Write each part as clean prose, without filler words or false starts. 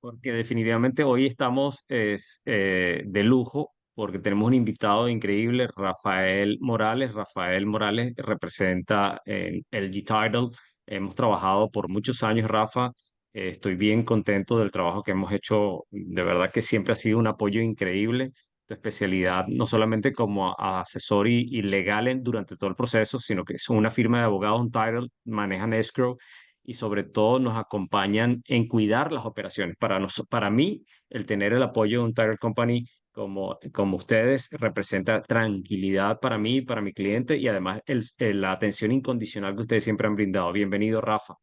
porque definitivamente hoy estamos de lujo porque tenemos un invitado increíble, Rafael Morales. Rafael Morales representa el G-Tidal. Hemos trabajado por muchos años, Rafa. Estoy bien contento del trabajo que hemos hecho. De verdad que siempre ha sido un apoyo increíble. Tu especialidad, no solamente como asesor y legal durante todo el proceso, sino que son una firma de abogados, un title, manejan escrow y sobre todo nos acompañan en cuidar las operaciones. Para mí, el tener el apoyo de un title company como ustedes representa tranquilidad para mí, para mi cliente y además la atención incondicional que ustedes siempre han brindado. Bienvenido, Rafa.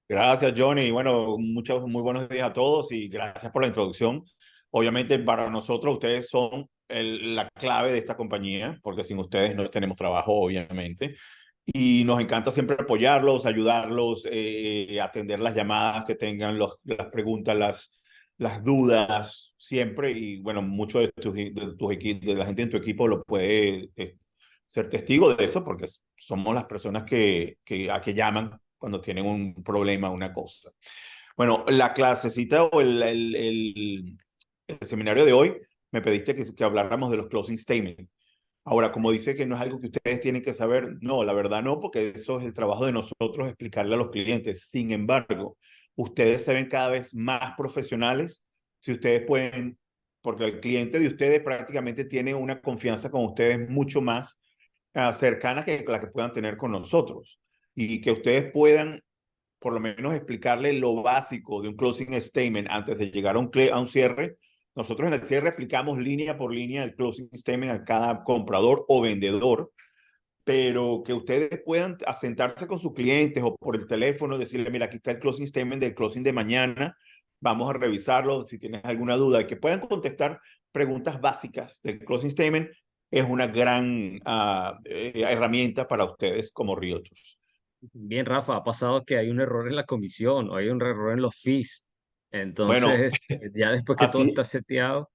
Gracias, Johnny. Bueno, muchos muy buenos días a todos y gracias por la introducción. Obviamente, para nosotros ustedes son la clave de esta compañía, porque sin ustedes no tenemos trabajo, obviamente. Y nos encanta siempre apoyarlos, ayudarlos, atender las llamadas que tengan, las preguntas, las dudas, siempre. Y bueno, mucho de la gente en tu equipo lo puede ser testigo de eso, porque somos las personas a que llaman cuando tienen un problema, una cosa. Bueno, la clasecita o el seminario de hoy, me pediste que habláramos de los closing statements. Ahora, como dice que no es algo que ustedes tienen que saber, no, la verdad no, porque eso es el trabajo de nosotros explicarle a los clientes. Sin embargo, ustedes se ven cada vez más profesionales si ustedes pueden, porque el cliente de ustedes prácticamente tiene una confianza con ustedes mucho más cercana que la que puedan tener con nosotros. Y que ustedes puedan por lo menos explicarle lo básico de un closing statement antes de llegar a un cierre. Nosotros en el cierre explicamos línea por línea el closing statement a cada comprador o vendedor, pero que ustedes puedan asentarse con sus clientes o por el teléfono, decirle, mira, aquí está el closing statement del closing de mañana, vamos a revisarlo si tienes alguna duda, y que puedan contestar preguntas básicas del closing statement es una gran herramienta para ustedes como realtors. Bien, Rafa, ha pasado que hay un error en la comisión o hay un error en los fees. Bueno, Entonces, ya después que todo está así, seteado,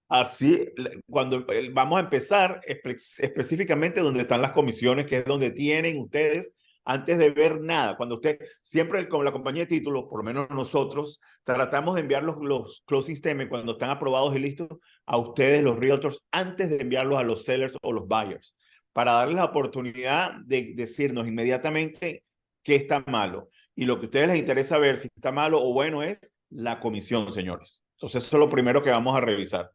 Así, cuando vamos a empezar específicamente donde están las comisiones, que es donde tienen ustedes, antes de ver nada, cuando usted, siempre con la compañía de títulos, por lo menos nosotros, tratamos de enviar los closing statements cuando están aprobados y listos a ustedes, los realtors, antes de enviarlos a los sellers o los buyers, para darles la oportunidad de decirnos inmediatamente qué está malo. Y lo que a ustedes les interesa ver si está malo o bueno es la comisión, señores. Entonces, eso es lo primero que vamos a revisar.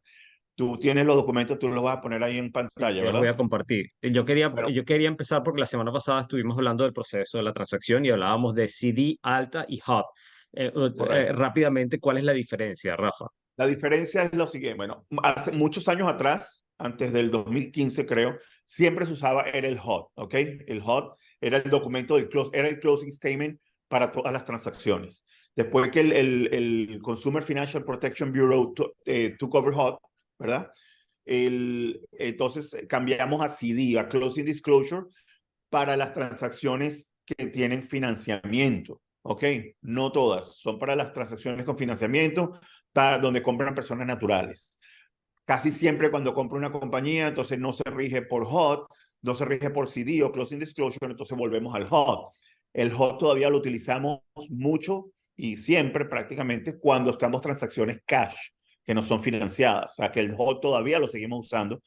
Tú tienes los documentos, tú los vas a poner ahí en sí, pantalla, te los voy ¿verdad? a compartir. Bueno, Yo quería empezar porque la semana pasada estuvimos hablando del proceso de la transacción y hablábamos de CD, alta y hot. correcto. Rápidamente, ¿cuál es la diferencia, Rafa? La diferencia es lo siguiente. Bueno, hace muchos años atrás, antes del 2015 creo, siempre se usaba, era el HOT, ¿ok? El HOT era el documento era el closing statement para todas las transacciones. Después que el Consumer Financial Protection Bureau took over HOT, ¿verdad? Entonces cambiamos a CD, a Closing Disclosure, para las transacciones que tienen financiamiento, ¿ok? No todas, son para las transacciones con financiamiento, para donde compran personas naturales. Casi siempre cuando compra una compañía, entonces no se rige por HOT, no se rige por CD o Closing Disclosure, entonces volvemos al HOT. El HOT todavía lo utilizamos mucho y siempre prácticamente cuando estamos transacciones cash, que no son financiadas. O sea, que el HOT todavía lo seguimos usando,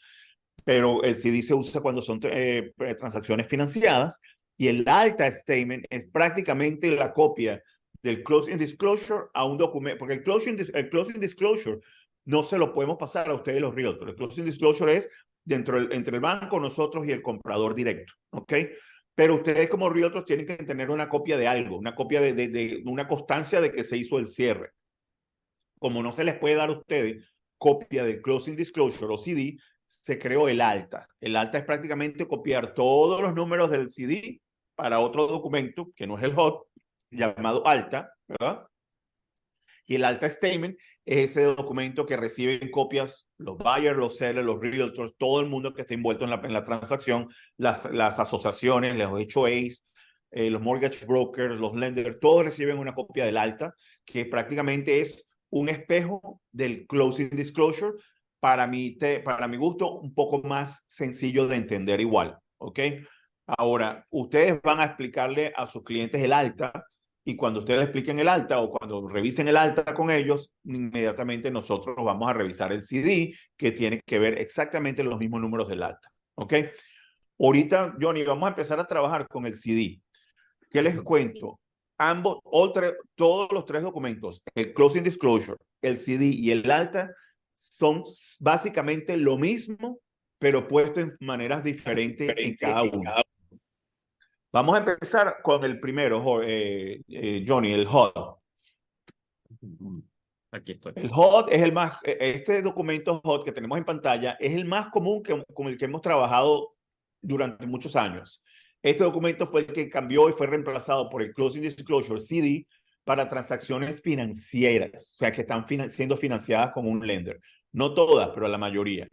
pero el CD se usa cuando son transacciones financiadas y el alta statement es prácticamente la copia del closing disclosure a un documento, porque el closing disclosure no se lo podemos pasar a ustedes los realtors. El closing disclosure es entre el banco, nosotros y el comprador directo, ¿ok? Pero ustedes como realtors tienen que tener una copia de algo, una copia de una constancia de que se hizo el cierre. Como no se les puede dar a ustedes copia del closing disclosure o CD, se creó el alta. El alta es prácticamente copiar todos los números del CD para otro documento, que no es el HOT, llamado alta, ¿verdad? Y el alta statement es ese documento que reciben copias los buyers, los sellers, los realtors, todo el mundo que está envuelto en la transacción, las asociaciones, los HOAs, los mortgage brokers, los lenders, todos reciben una copia del alta, que prácticamente es un espejo del closing disclosure, para mi gusto, un poco más sencillo de entender, igual, ¿ok? Ahora, ustedes van a explicarle a sus clientes el alta, y cuando ustedes expliquen el alta o cuando revisen el alta con ellos, inmediatamente nosotros vamos a revisar el CD, que tiene que ver exactamente los mismos números del alta. ¿Ok? Ahorita, Johnny, vamos a empezar a trabajar con el CD. ¿Qué les cuento? Todos los tres documentos, el Closing Disclosure, el CD y el alta, son básicamente lo mismo, pero puesto en maneras diferentes en cada uno. Vamos a empezar con el primero, Johnny, el HUD. Aquí estoy. El HUD es el más, este documento HUD que tenemos en pantalla es el más común con el que hemos trabajado durante muchos años. Este documento fue el que cambió y fue reemplazado por el Closing Disclosure CD para transacciones financieras, o sea, que están siendo financiadas con un lender. No todas, pero la mayoría.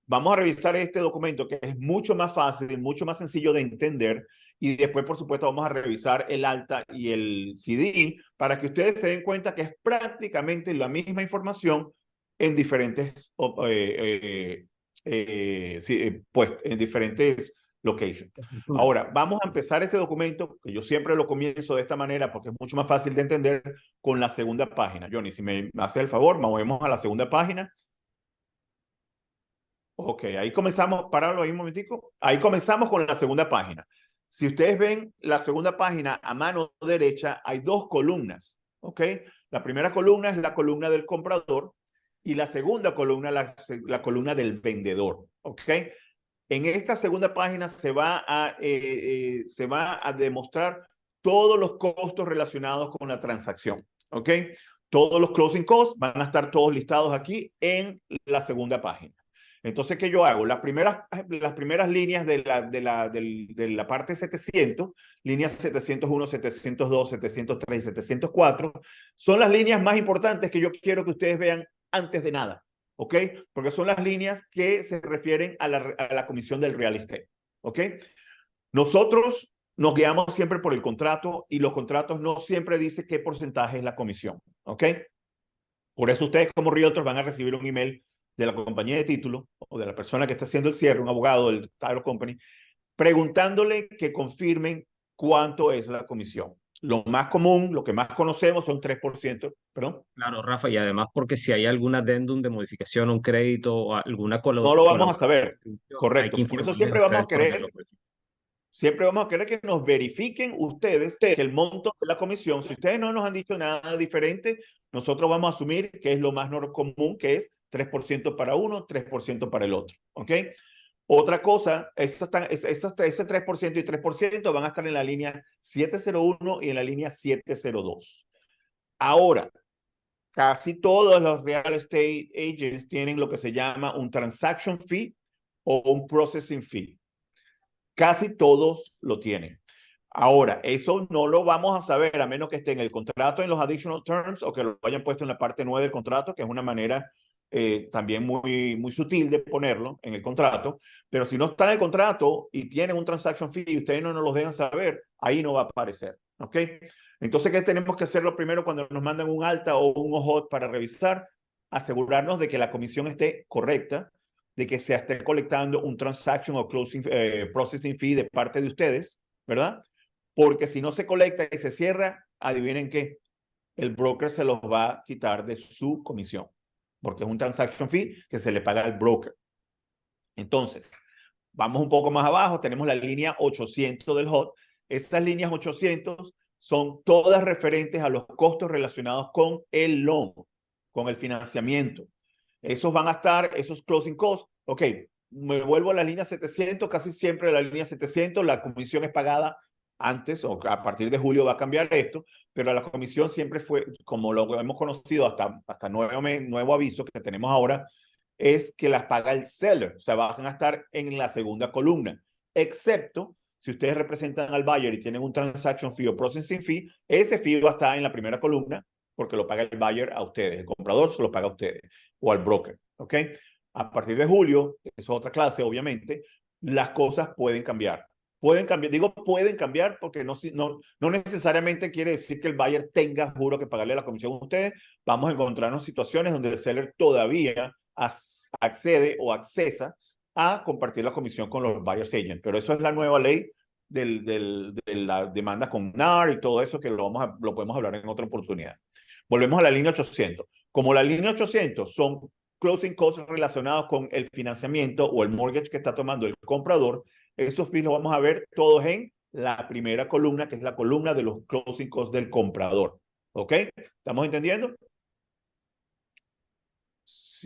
Vamos a revisar este documento que es mucho más fácil, mucho más sencillo de entender, y después, por supuesto, vamos a revisar el alta y el CD para que ustedes se den cuenta que es prácticamente la misma información en diferentes, pues, en diferentes locations. Ahora, vamos a empezar este documento, que yo siempre lo comienzo de esta manera porque es mucho más fácil de entender, con la segunda página. Johnny, si me hace el favor, movemos a la segunda página. Ok, ahí comenzamos, páralo ahí un momentico. Ahí comenzamos con la segunda página. Si ustedes ven la segunda página a mano derecha, hay dos columnas, ¿ok? La primera columna es la columna del comprador y la segunda columna, la columna del vendedor, ¿ok? En esta segunda página se va a demostrar todos los costos relacionados con la transacción, ¿ok? Todos los closing costs van a estar todos listados aquí en la segunda página. Entonces, ¿qué yo hago? Las primeras líneas de la parte 700, líneas 701, 702, 703 y 704, son las líneas más importantes que yo quiero que ustedes vean antes de nada. ¿Ok? Porque son las líneas que se refieren a la comisión del real estate. ¿Ok? Nosotros nos guiamos siempre por el contrato y los contratos no siempre dicen qué porcentaje es la comisión. ¿Ok? Por eso ustedes como realtors van a recibir un email de la compañía de título o de la persona que está haciendo el cierre, un abogado del title company, preguntándole que confirmen cuánto es la comisión. Lo más común, lo que más conocemos son 3%, perdón. Claro, Rafa, y además porque si hay algún adendum de modificación, un crédito o alguna No lo vamos a saber. colaboración, hay que Correcto. Por eso informarles a ustedes para que lo puedan. siempre vamos a querer que nos verifiquen ustedes que el monto de la comisión, si ustedes no nos han dicho nada diferente, nosotros vamos a asumir que es lo más común, que es 3% para uno, 3% para el otro. ¿Ok? Otra cosa, ese 3% y 3% van a estar en la línea 701 y en la línea 702. Ahora, casi todos los real estate agents tienen lo que se llama un transaction fee o un processing fee. Casi todos lo tienen. Ahora, eso no lo vamos a saber a menos que esté en el contrato en los additional terms o que lo hayan puesto en la parte 9 del contrato, que es una manera también muy sutil de ponerlo en el contrato. Pero si no está en el contrato y tienen un transaction fee y ustedes no nos lo dejan saber, ahí no va a aparecer. ¿Ok? Entonces, ¿qué tenemos que hacerlo primero cuando nos mandan un alta o un OJOT para revisar? Asegurarnos de que la comisión esté correcta, de que se esté colectando un transaction o processing fee de parte de ustedes, ¿verdad? Porque si no se colecta y se cierra, adivinen qué, el broker se los va a quitar de su comisión, porque es un transaction fee que se le paga al broker. Entonces, vamos un poco más abajo, tenemos la línea 800 del HOT. Estas líneas 800 son todas referentes a los costos relacionados con el loan, con el financiamiento. Esos van a estar, esos closing costs. Ok, me vuelvo a la línea 700, casi siempre la línea 700, la comisión es pagada antes o a partir de julio va a cambiar esto, pero la comisión siempre fue, como lo hemos conocido hasta nuevo aviso que tenemos ahora, es que las paga el seller, o sea, van a estar en la segunda columna, excepto si ustedes representan al buyer y tienen un transaction fee o processing fee, ese fee va a estar en la primera columna porque lo paga el buyer a ustedes, el comprador se lo paga a ustedes o al broker, ¿ok? A partir de julio, eso es otra clase, obviamente, las cosas pueden cambiar. Pueden cambiar, digo pueden cambiar porque no necesariamente quiere decir que el buyer tenga, juro, que pagarle la comisión a ustedes. Vamos a encontrarnos situaciones donde el seller todavía accede o accesa a compartir la comisión con los buyers agents. Pero eso es la nueva ley de la demanda con NAR y todo eso, que lo podemos hablar en otra oportunidad. Volvemos a la línea 800. Como la línea 800 son closing costs relacionados con el financiamiento o el mortgage que está tomando el comprador, esos fees los vamos a ver todos en la primera columna, que es la columna de los closing costs del comprador. ¿Ok? ¿Estamos entendiendo?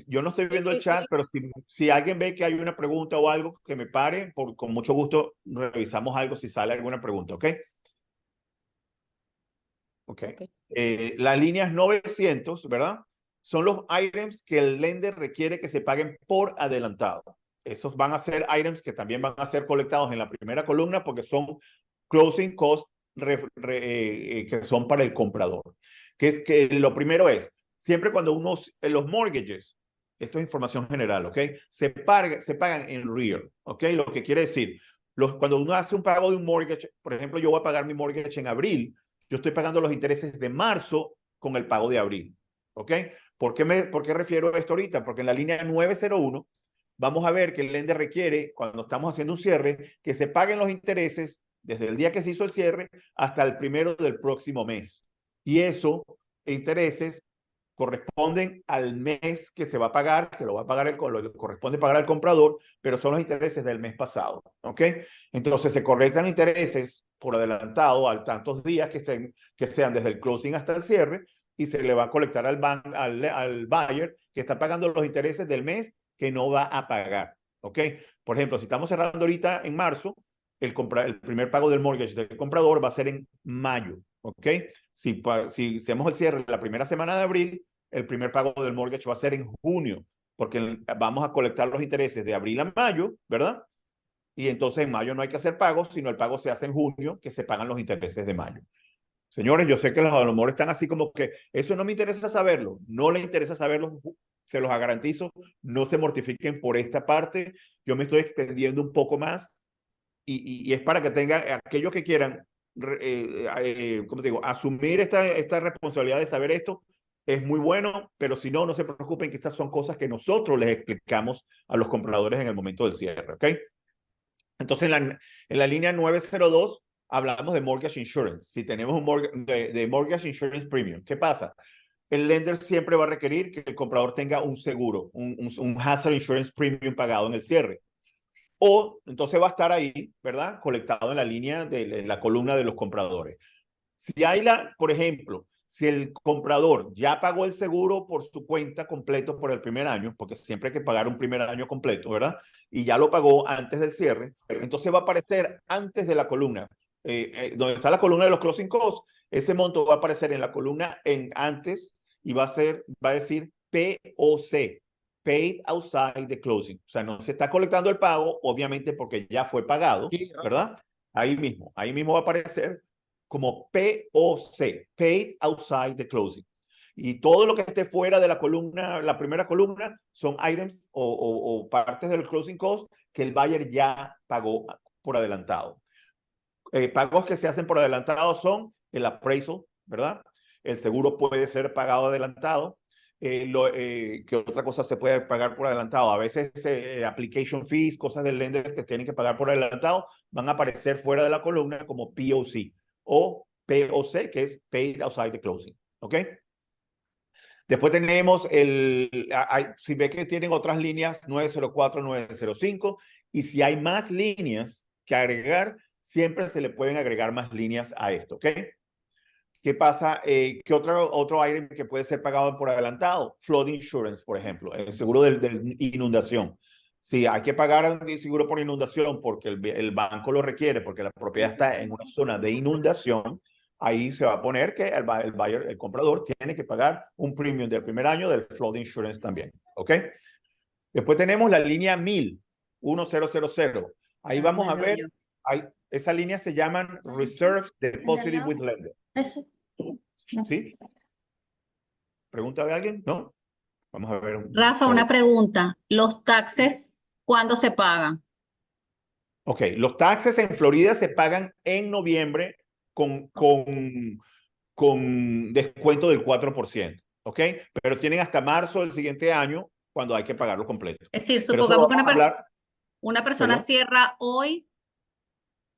Yo no estoy viendo el chat, pero si alguien ve que hay una pregunta o algo, que me pare, con mucho gusto revisamos algo si sale alguna pregunta, ¿ok? Ok. Las líneas 900, ¿verdad? Son los items que el lender requiere que se paguen por adelantado. Esos van a ser items que también van a ser colectados en la primera columna porque son closing costs que son para el comprador. Que lo primero es, siempre cuando los mortgages, esto es información general, ¿ok? Se pagan en real, ¿ok? Lo que quiere decir, cuando uno hace un pago de un mortgage, por ejemplo, yo voy a pagar mi mortgage en abril, yo estoy pagando los intereses de marzo con el pago de abril, ¿ok? ¿Por qué refiero a esto ahorita? Porque en la línea 901 vamos a ver que el lender requiere, cuando estamos haciendo un cierre, que se paguen los intereses desde el día que se hizo el cierre hasta el primero del próximo mes. Y eso, intereses, corresponden al mes que se va a pagar, que lo va a pagar lo que corresponde pagar al comprador, pero son los intereses del mes pasado, ¿ok? Entonces se correctan intereses por adelantado a tantos días que sean desde el closing hasta el cierre y se le va a colectar al buyer que está pagando los intereses del mes que no va a pagar, ¿ok? Por ejemplo, si estamos cerrando ahorita en marzo, el primer pago del mortgage del comprador va a ser en mayo, ¿ok? Si hacemos el cierre la primera semana de abril, el primer pago del mortgage va a ser en junio, porque vamos a colectar los intereses de abril a mayo, ¿verdad? Y entonces en mayo no hay que hacer pagos, sino el pago se hace en junio, que se pagan los intereses de mayo. Señores, yo sé que los a lo mejor están así como que eso no me interesa saberlo, no les interesa saberlo, se los garantizo, no se mortifiquen por esta parte, yo me estoy extendiendo un poco más y es para que tengan aquellos que quieran, ¿cómo te digo?, asumir esta responsabilidad de saber esto, es muy bueno, pero si no, no se preocupen que estas son cosas que nosotros les explicamos a los compradores en el momento del cierre, ¿ok? Entonces, en la línea 902 hablamos de mortgage insurance. Si tenemos de mortgage insurance premium, ¿qué pasa? El lender siempre va a requerir que el comprador tenga un seguro, un hazard insurance premium pagado en el cierre. O entonces va a estar ahí, ¿verdad? Colectado en la línea de la columna de los compradores. Si hay por ejemplo, si el comprador ya pagó el seguro por su cuenta completo por el primer año, porque siempre hay que pagar un primer año completo, ¿verdad? Y ya lo pagó antes del cierre, entonces va a aparecer antes de la columna, donde está la columna de los closing costs, ese monto va a aparecer en la columna en antes y va a decir POC, Paid Outside the Closing. O sea, no se está colectando el pago, obviamente porque ya fue pagado, ¿verdad? Ahí mismo va a aparecer como POC, Paid Outside the Closing. Y todo lo que esté fuera de la columna, la primera columna, son items o partes del closing cost que el buyer ya pagó por adelantado. Pagos que se hacen por adelantado son el appraisal, ¿verdad? El seguro puede ser pagado adelantado. ¿Qué otra cosa se puede pagar por adelantado? A veces application fees, cosas del lender que tienen que pagar por adelantado, van a aparecer fuera de la columna como POC o POC, que es Paid Outside the Closing. ¿Ok? Después tenemos si ve que tienen otras líneas, 904, 905, y si hay más líneas que agregar, siempre se le pueden agregar más líneas a esto, ¿ok? ¿Qué pasa? ¿Qué otro item que puede ser pagado por adelantado? Flood insurance, por ejemplo, el seguro de inundación. Si hay que pagar el seguro por inundación porque el banco lo requiere, porque la propiedad está en una zona de inundación, ahí se va a poner que el comprador tiene que pagar un premium del primer año del flood insurance también, ¿ok? Después tenemos la línea 1000, 1000. Ahí vamos a ver, esa línea se llaman Reserves Deposited with Lender. ¿Sí? ¿Pregunta de alguien? ¿No? Vamos a ver. Rafa, una pregunta. ¿Los taxes cuándo se pagan? Ok, los taxes en Florida se pagan en noviembre con descuento del 4%, ¿ok? Pero tienen hasta marzo del siguiente año cuando hay que pagarlo completo. Es decir, supongamos que una persona ¿Perdón? cierra hoy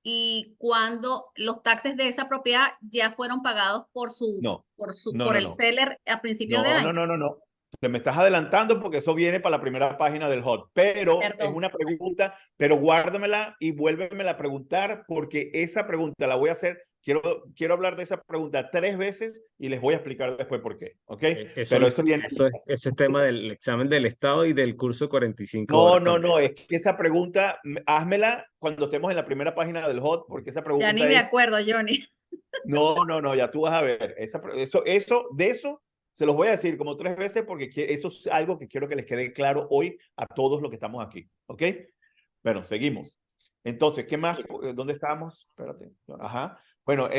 y cuando los taxes de esa propiedad ya fueron pagados No, no, por no, el no. seller a principio de No, no, año. no, no, no. Te me estás adelantando porque eso viene para la primera página del HOT, pero es Perdón. una pregunta, pero guárdamela y vuélvemela a preguntar porque esa pregunta la voy a hacer. Quiero hablar de esa pregunta 3 veces y les voy a explicar después por qué, ¿ok? Eso, Pero eso viene. eso es tema del examen del Estado y del curso 45 No, horas no, también. no, es que esa pregunta, házmela cuando estemos en la primera página del HOT, porque esa Ya ni pregunta me es. acuerdo, Johnny. No, no, no, ya tú vas a ver. De eso se los voy a decir como 3 veces porque eso es algo que quiero que les quede claro hoy a todos los que estamos aquí. ¿Ok? Bueno, seguimos. Entonces, ¿qué más? ¿Dónde estábamos? Espérate. Ajá. Bueno,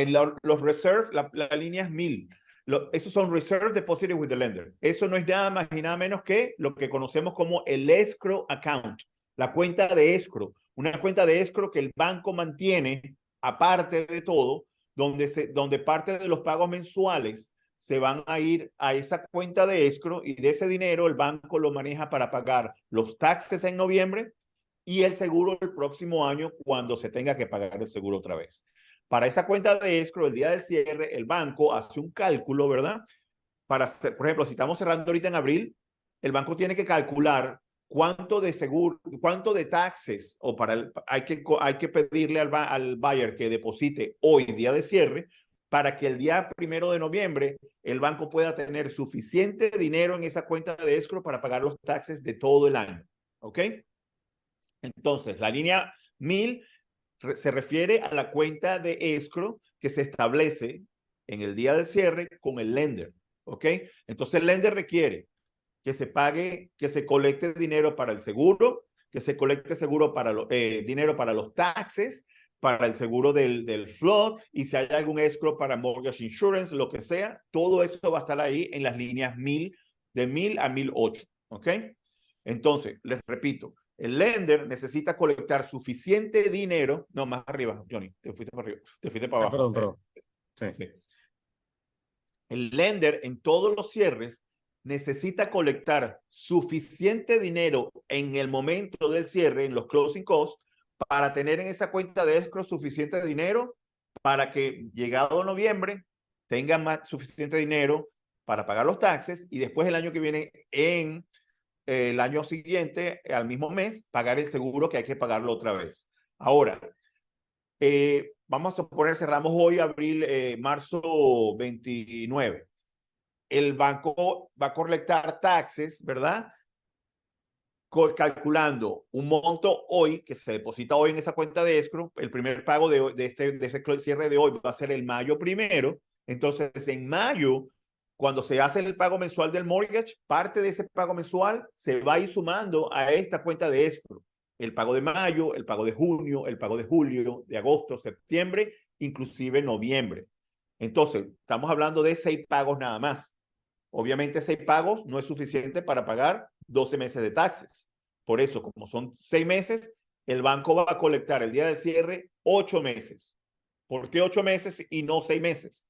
los reserve, la línea es 1000. Esos son reserve deposited with the lender. Eso no es nada más y nada menos que lo que conocemos como el escrow account, la cuenta de escrow. Una cuenta de escrow que el banco mantiene aparte de todo donde parte de los pagos mensuales se van a ir a esa cuenta de escrow y de ese dinero el banco lo maneja para pagar los taxes en noviembre y el seguro el próximo año cuando se tenga que pagar el seguro otra vez. Para esa cuenta de escrow, el día del cierre, el banco hace un cálculo, ¿verdad? Por ejemplo, si estamos cerrando ahorita en abril, el banco tiene que calcular cuánto de seguro, cuánto de taxes, o hay que pedirle al buyer que deposite hoy, día de cierre, para que el día 1 de noviembre el banco pueda tener suficiente dinero en esa cuenta de escrow para pagar los taxes de todo el año. ¿Ok? Entonces, la línea 1000 se refiere a la cuenta de escrow que se establece en el día del cierre con el lender. ¿Ok? Entonces, el lender requiere que se pague, que se colecte dinero para el seguro, que se colecte dinero para los taxes, para el seguro del flood, y si hay algún escrow para mortgage insurance, lo que sea, todo eso va a estar ahí en las líneas 1000, de 1000 a 1008. ¿Ok? Entonces, les repito, el lender necesita colectar suficiente dinero. No, más arriba, Johnny, te fuiste para arriba, te fuiste para abajo. Perdón, perdón. Sí. Sí. El lender en todos los cierres necesita colectar suficiente dinero en el momento del cierre, en los closing costs, para tener en esa cuenta de escrow suficiente dinero para que llegado noviembre tenga suficiente dinero para pagar los taxes y después el año que viene, en el año siguiente, al mismo mes, pagar el seguro que hay que pagarlo otra vez. Ahora, vamos a suponer, cerramos hoy, marzo 29. El banco va a colectar taxes, ¿verdad? Calculando un monto hoy que se deposita hoy en esa cuenta de escrow. El primer pago de ese cierre de hoy va a ser el mayo 1. Entonces, en mayo, cuando se hace el pago mensual del mortgage, parte de ese pago mensual se va a ir sumando a esta cuenta de escrow. El pago de mayo, el pago de junio, el pago de julio, de agosto, septiembre, inclusive noviembre. Entonces, estamos hablando de 6 pagos nada más. Obviamente 6 pagos no es suficiente para pagar 12 meses de taxes. Por eso, como son 6 meses, el banco va a colectar el día del cierre 8 meses. ¿Por qué 8 meses y no 6 meses?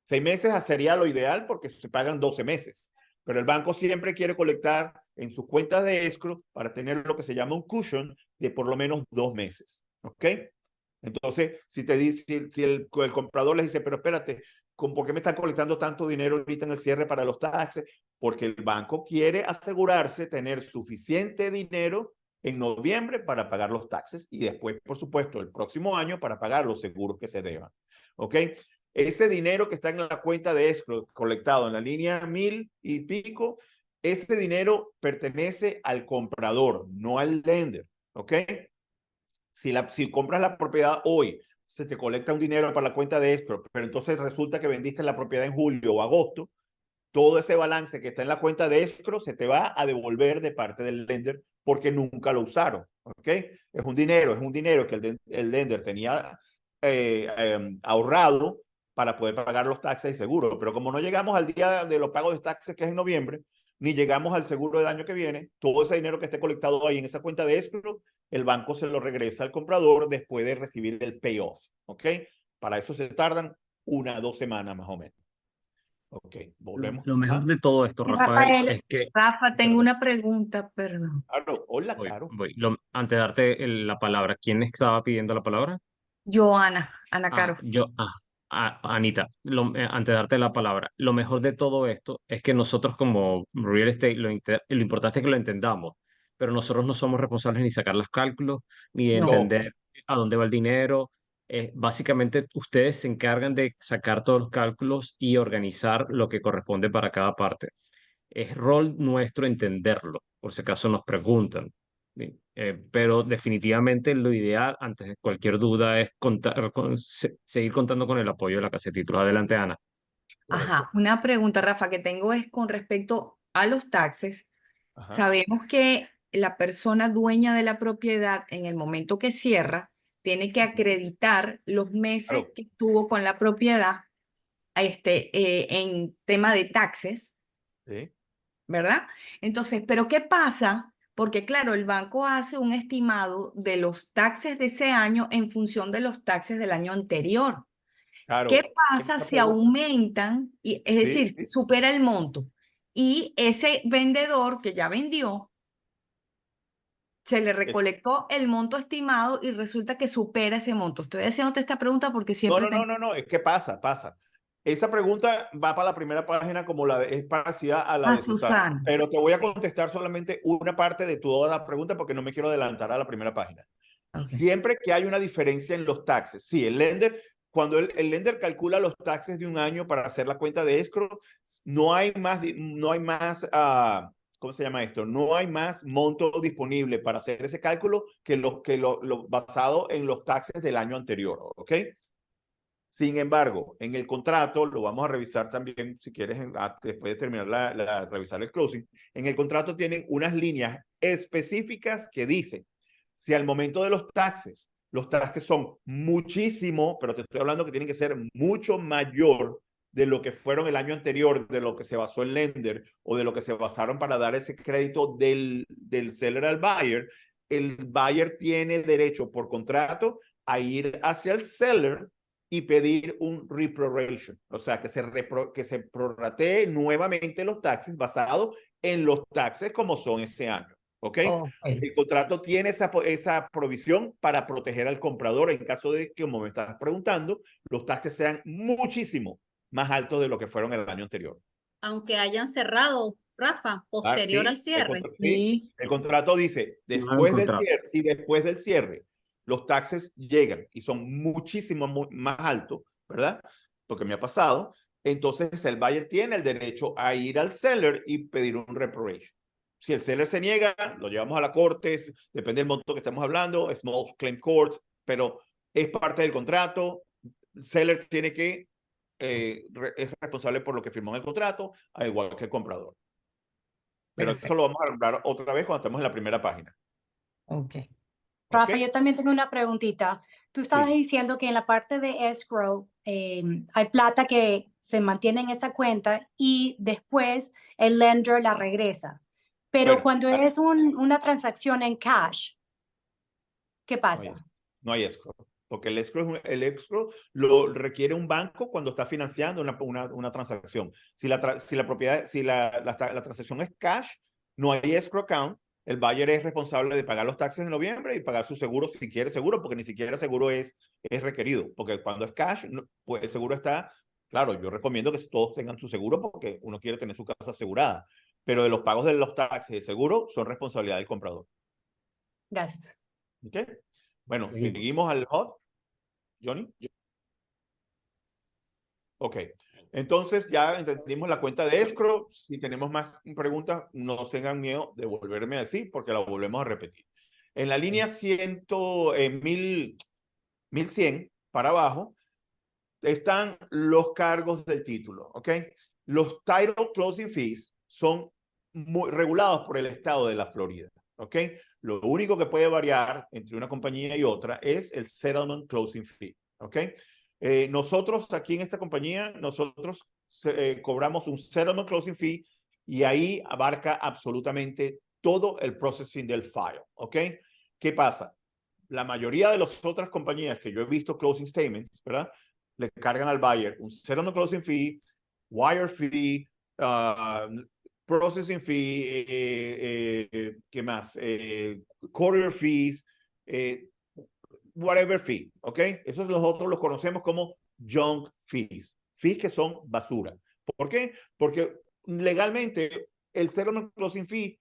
6 meses sería lo ideal porque se pagan 12 meses. Pero el banco siempre quiere colectar en sus cuentas de escrow para tener lo que se llama un cushion de por lo menos 2 meses. ¿Ok? Entonces, si el comprador les dice, pero espérate, ¿por qué me están colectando tanto dinero ahorita en el cierre para los taxes? Porque el banco quiere asegurarse tener suficiente dinero en noviembre para pagar los taxes y después, por supuesto, el próximo año para pagar los seguros que se deban. ¿Ok? Ese dinero que está en la cuenta de escrow colectado en la línea 1000 y pico, ese dinero pertenece al comprador, no al lender. ¿Ok? Si compras la propiedad hoy, se te colecta un dinero para la cuenta de escrow, pero entonces resulta que vendiste la propiedad en julio o agosto, todo ese balance que está en la cuenta de escrow se te va a devolver de parte del lender porque nunca lo usaron. ¿Ok? Es un dinero que el lender tenía ahorrado para poder pagar los taxes y seguros. Pero como no llegamos al día de los pagos de taxes, que es en noviembre, ni llegamos al seguro del año que viene, todo ese dinero que esté colectado ahí en esa cuenta de escrow, el banco se lo regresa al comprador después de recibir el payoff. ¿Ok? Para eso se tardan 1 a 2 semanas más o menos. Ok, volvemos. Lo mejor de todo esto, Rafael, Rafael, es que, Rafa, tengo Perdón. una pregunta, perdón. Claro, hola, Caro. antes de darte la palabra, ¿quién estaba pidiendo la palabra? Ana Ah, Caro. Anita, antes de darte la palabra, lo mejor de todo esto es que nosotros como real estate, lo importante es que lo entendamos, pero nosotros no somos responsables ni sacar los cálculos, ni de No. entender a dónde va el dinero. Básicamente, ustedes se encargan de sacar todos los cálculos y organizar lo que corresponde para cada parte. Es rol nuestro entenderlo, por si acaso nos preguntan. ¿Sí? Pero definitivamente lo ideal, antes de cualquier duda, es seguir contando con el apoyo de la Casa de Títulos. Adelante, Ana. Ajá, una pregunta, Rafa, que tengo es con respecto a los taxes. Ajá. Sabemos que la persona dueña de la propiedad en el momento que cierra tiene que acreditar los meses Claro. que estuvo con la propiedad en tema de taxes, Sí. ¿verdad? Entonces, ¿pero qué pasa? Porque claro, el banco hace un estimado de los taxes de ese año en función de los taxes del año anterior. Claro. ¿Qué pasa si aumentan, es Sí, decir, sí. supera el monto? Y ese vendedor que ya vendió, se le recolectó el monto estimado y resulta que supera ese monto. Estoy haciéndote esta pregunta porque siempre No, es que pasa. Esa pregunta va para la primera página como es parecida a la a de Susana, Susana. pero te voy a contestar solamente una parte de toda la pregunta porque no me quiero adelantar a la primera página. Okay. Siempre que hay una diferencia en los taxes, sí, cuando el lender calcula los taxes de un año para hacer la cuenta de escrow, no hay más, ¿cómo se llama esto? No hay más monto disponible para hacer ese cálculo que lo basado en los taxes del año anterior, ¿ok? Sin embargo, en el contrato, lo vamos a revisar también, si quieres, después de terminar revisar el closing, en el contrato tienen unas líneas específicas que dicen, si al momento de los taxes son muchísimo, pero te estoy hablando que tienen que ser mucho mayor de lo que fueron el año anterior, de lo que se basó el lender o de lo que se basaron para dar ese crédito del seller al buyer, el buyer tiene derecho por contrato a ir hacia el seller y pedir un reproration, o sea, que se prorratee nuevamente los taxes basado en los taxes como son ese año, ¿ok? El contrato tiene esa provisión para proteger al comprador en caso de que, como me estás preguntando, los taxes sean muchísimo más altos de lo que fueron el año anterior. Aunque hayan cerrado, Rafa, posterior al Sí, cierre. sí, el contrato dice, Nuevo contrato. después del cierre, los taxes llegan y son muchísimo más altos, ¿verdad? Porque me ha pasado. Entonces el buyer tiene el derecho a ir al seller y pedir un reparation. Si el seller se niega, lo llevamos a la corte, depende del monto que estemos hablando, small claim court, pero es parte del contrato. El seller tiene que, es responsable por lo que firmó en el contrato, al igual que el comprador. Pero eso lo vamos a hablar otra vez cuando estemos en la primera página. Ok. Rafa, ¿Ok? yo también tengo una preguntita. Tú estabas Sí. diciendo que en la parte de escrow hay plata que se mantiene en esa cuenta y después el lender la regresa. Pero Bueno, cuando es una transacción en cash, ¿qué no hay pasa? escrow. No hay escrow. Porque el escrow lo requiere un banco cuando está financiando una transacción. Si la propiedad, si la transacción es cash, no hay escrow account. El buyer es responsable de pagar los taxes en noviembre y pagar su seguro si quiere seguro, porque ni siquiera seguro es requerido. Porque cuando es cash, pues el seguro está, claro, yo recomiendo que todos tengan su seguro porque uno quiere tener su casa asegurada. Pero de los pagos de los taxes y el seguro son responsabilidad del comprador. Gracias. ¿Ok? Bueno, Seguimos. seguimos al hot. Johnny. Ok. Entonces ya entendimos la cuenta de escrow. Si tenemos más preguntas, no tengan miedo de volverme a decir porque la volvemos a repetir. En la línea 1100 para abajo están los cargos del título. ¿Ok? Los title closing fees son regulados por el estado de la Florida. ¿Ok? Lo único que puede variar entre una compañía y otra es el settlement closing fee. ¿Ok? Nosotros aquí en esta compañía, nosotros cobramos un settlement closing fee y ahí abarca absolutamente todo el processing del file. ¿Ok? ¿Qué pasa? La mayoría de las otras compañías que yo he visto closing statements, ¿verdad? Le cargan al buyer un settlement closing fee, wire fee, processing fee, ¿qué más? Courier fees, whatever fee, ¿ok? Esos nosotros los conocemos como junk fees. Fees que son basura. ¿Por qué? Porque legalmente el settlement closing fee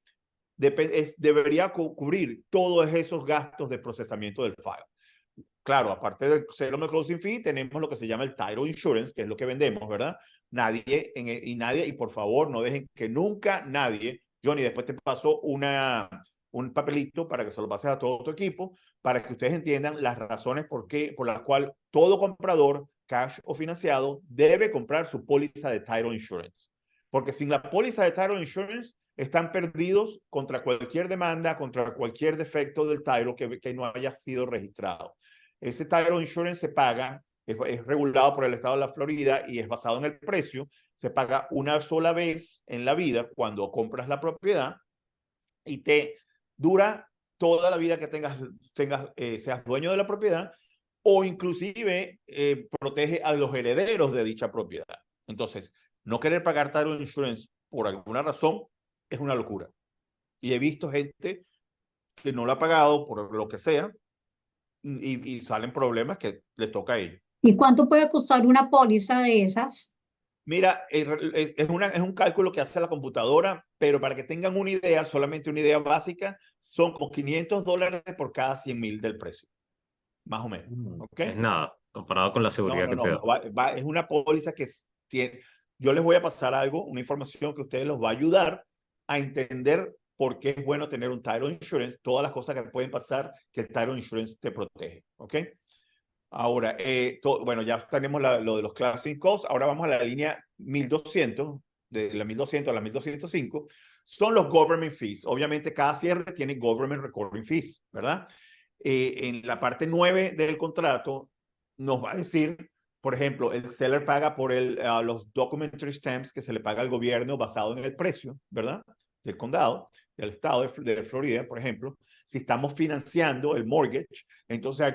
debería cubrir todos esos gastos de procesamiento del file. Claro, aparte del settlement closing fee, tenemos lo que se llama el title insurance, que es lo que vendemos, ¿verdad? Y por favor, no dejen que nunca nadie, Johnny, después te paso un papelito para que se lo pases a todo tu equipo, para que ustedes entiendan las razones por las cuales todo comprador, cash o financiado, debe comprar su póliza de title insurance. Porque sin la póliza de title insurance, están perdidos contra cualquier demanda, contra cualquier defecto del title que no haya sido registrado. Ese title insurance se paga, es regulado por el estado de la Florida y es basado en el precio. Se paga una sola vez en la vida cuando compras la propiedad y te dura toda la vida que seas dueño de la propiedad, o inclusive protege a los herederos de dicha propiedad. Entonces, no querer pagar title insurance por alguna razón es una locura. Y he visto gente que no lo ha pagado por lo que sea y salen problemas que les toca a ellos. ¿Y cuánto puede costar una póliza de esas? Mira, es un cálculo que hace la computadora, pero para que tengan una idea, solamente una idea básica, son como $500 por cada 100,000 del precio, más o menos. ¿Okay? Es nada, comparado con la seguridad que te da. Es una póliza que tiene. Yo les voy a pasar algo, una información que a ustedes los va a ayudar a entender por qué es bueno tener un title insurance, todas las cosas que pueden pasar que el title insurance te protege. ¿Ok? Ahora, bueno, ya tenemos lo de los closing costs. Ahora vamos a la línea 1200, de la 1200 a la 1205. Son los government fees. Obviamente, cada cierre tiene government recording fees, ¿verdad? En la parte 9 del contrato nos va a decir, por ejemplo, el seller paga por los documentary stamps que se le paga al gobierno basado en el precio, ¿verdad? Del condado, del estado de Florida, por ejemplo. Si estamos financiando el mortgage, entonces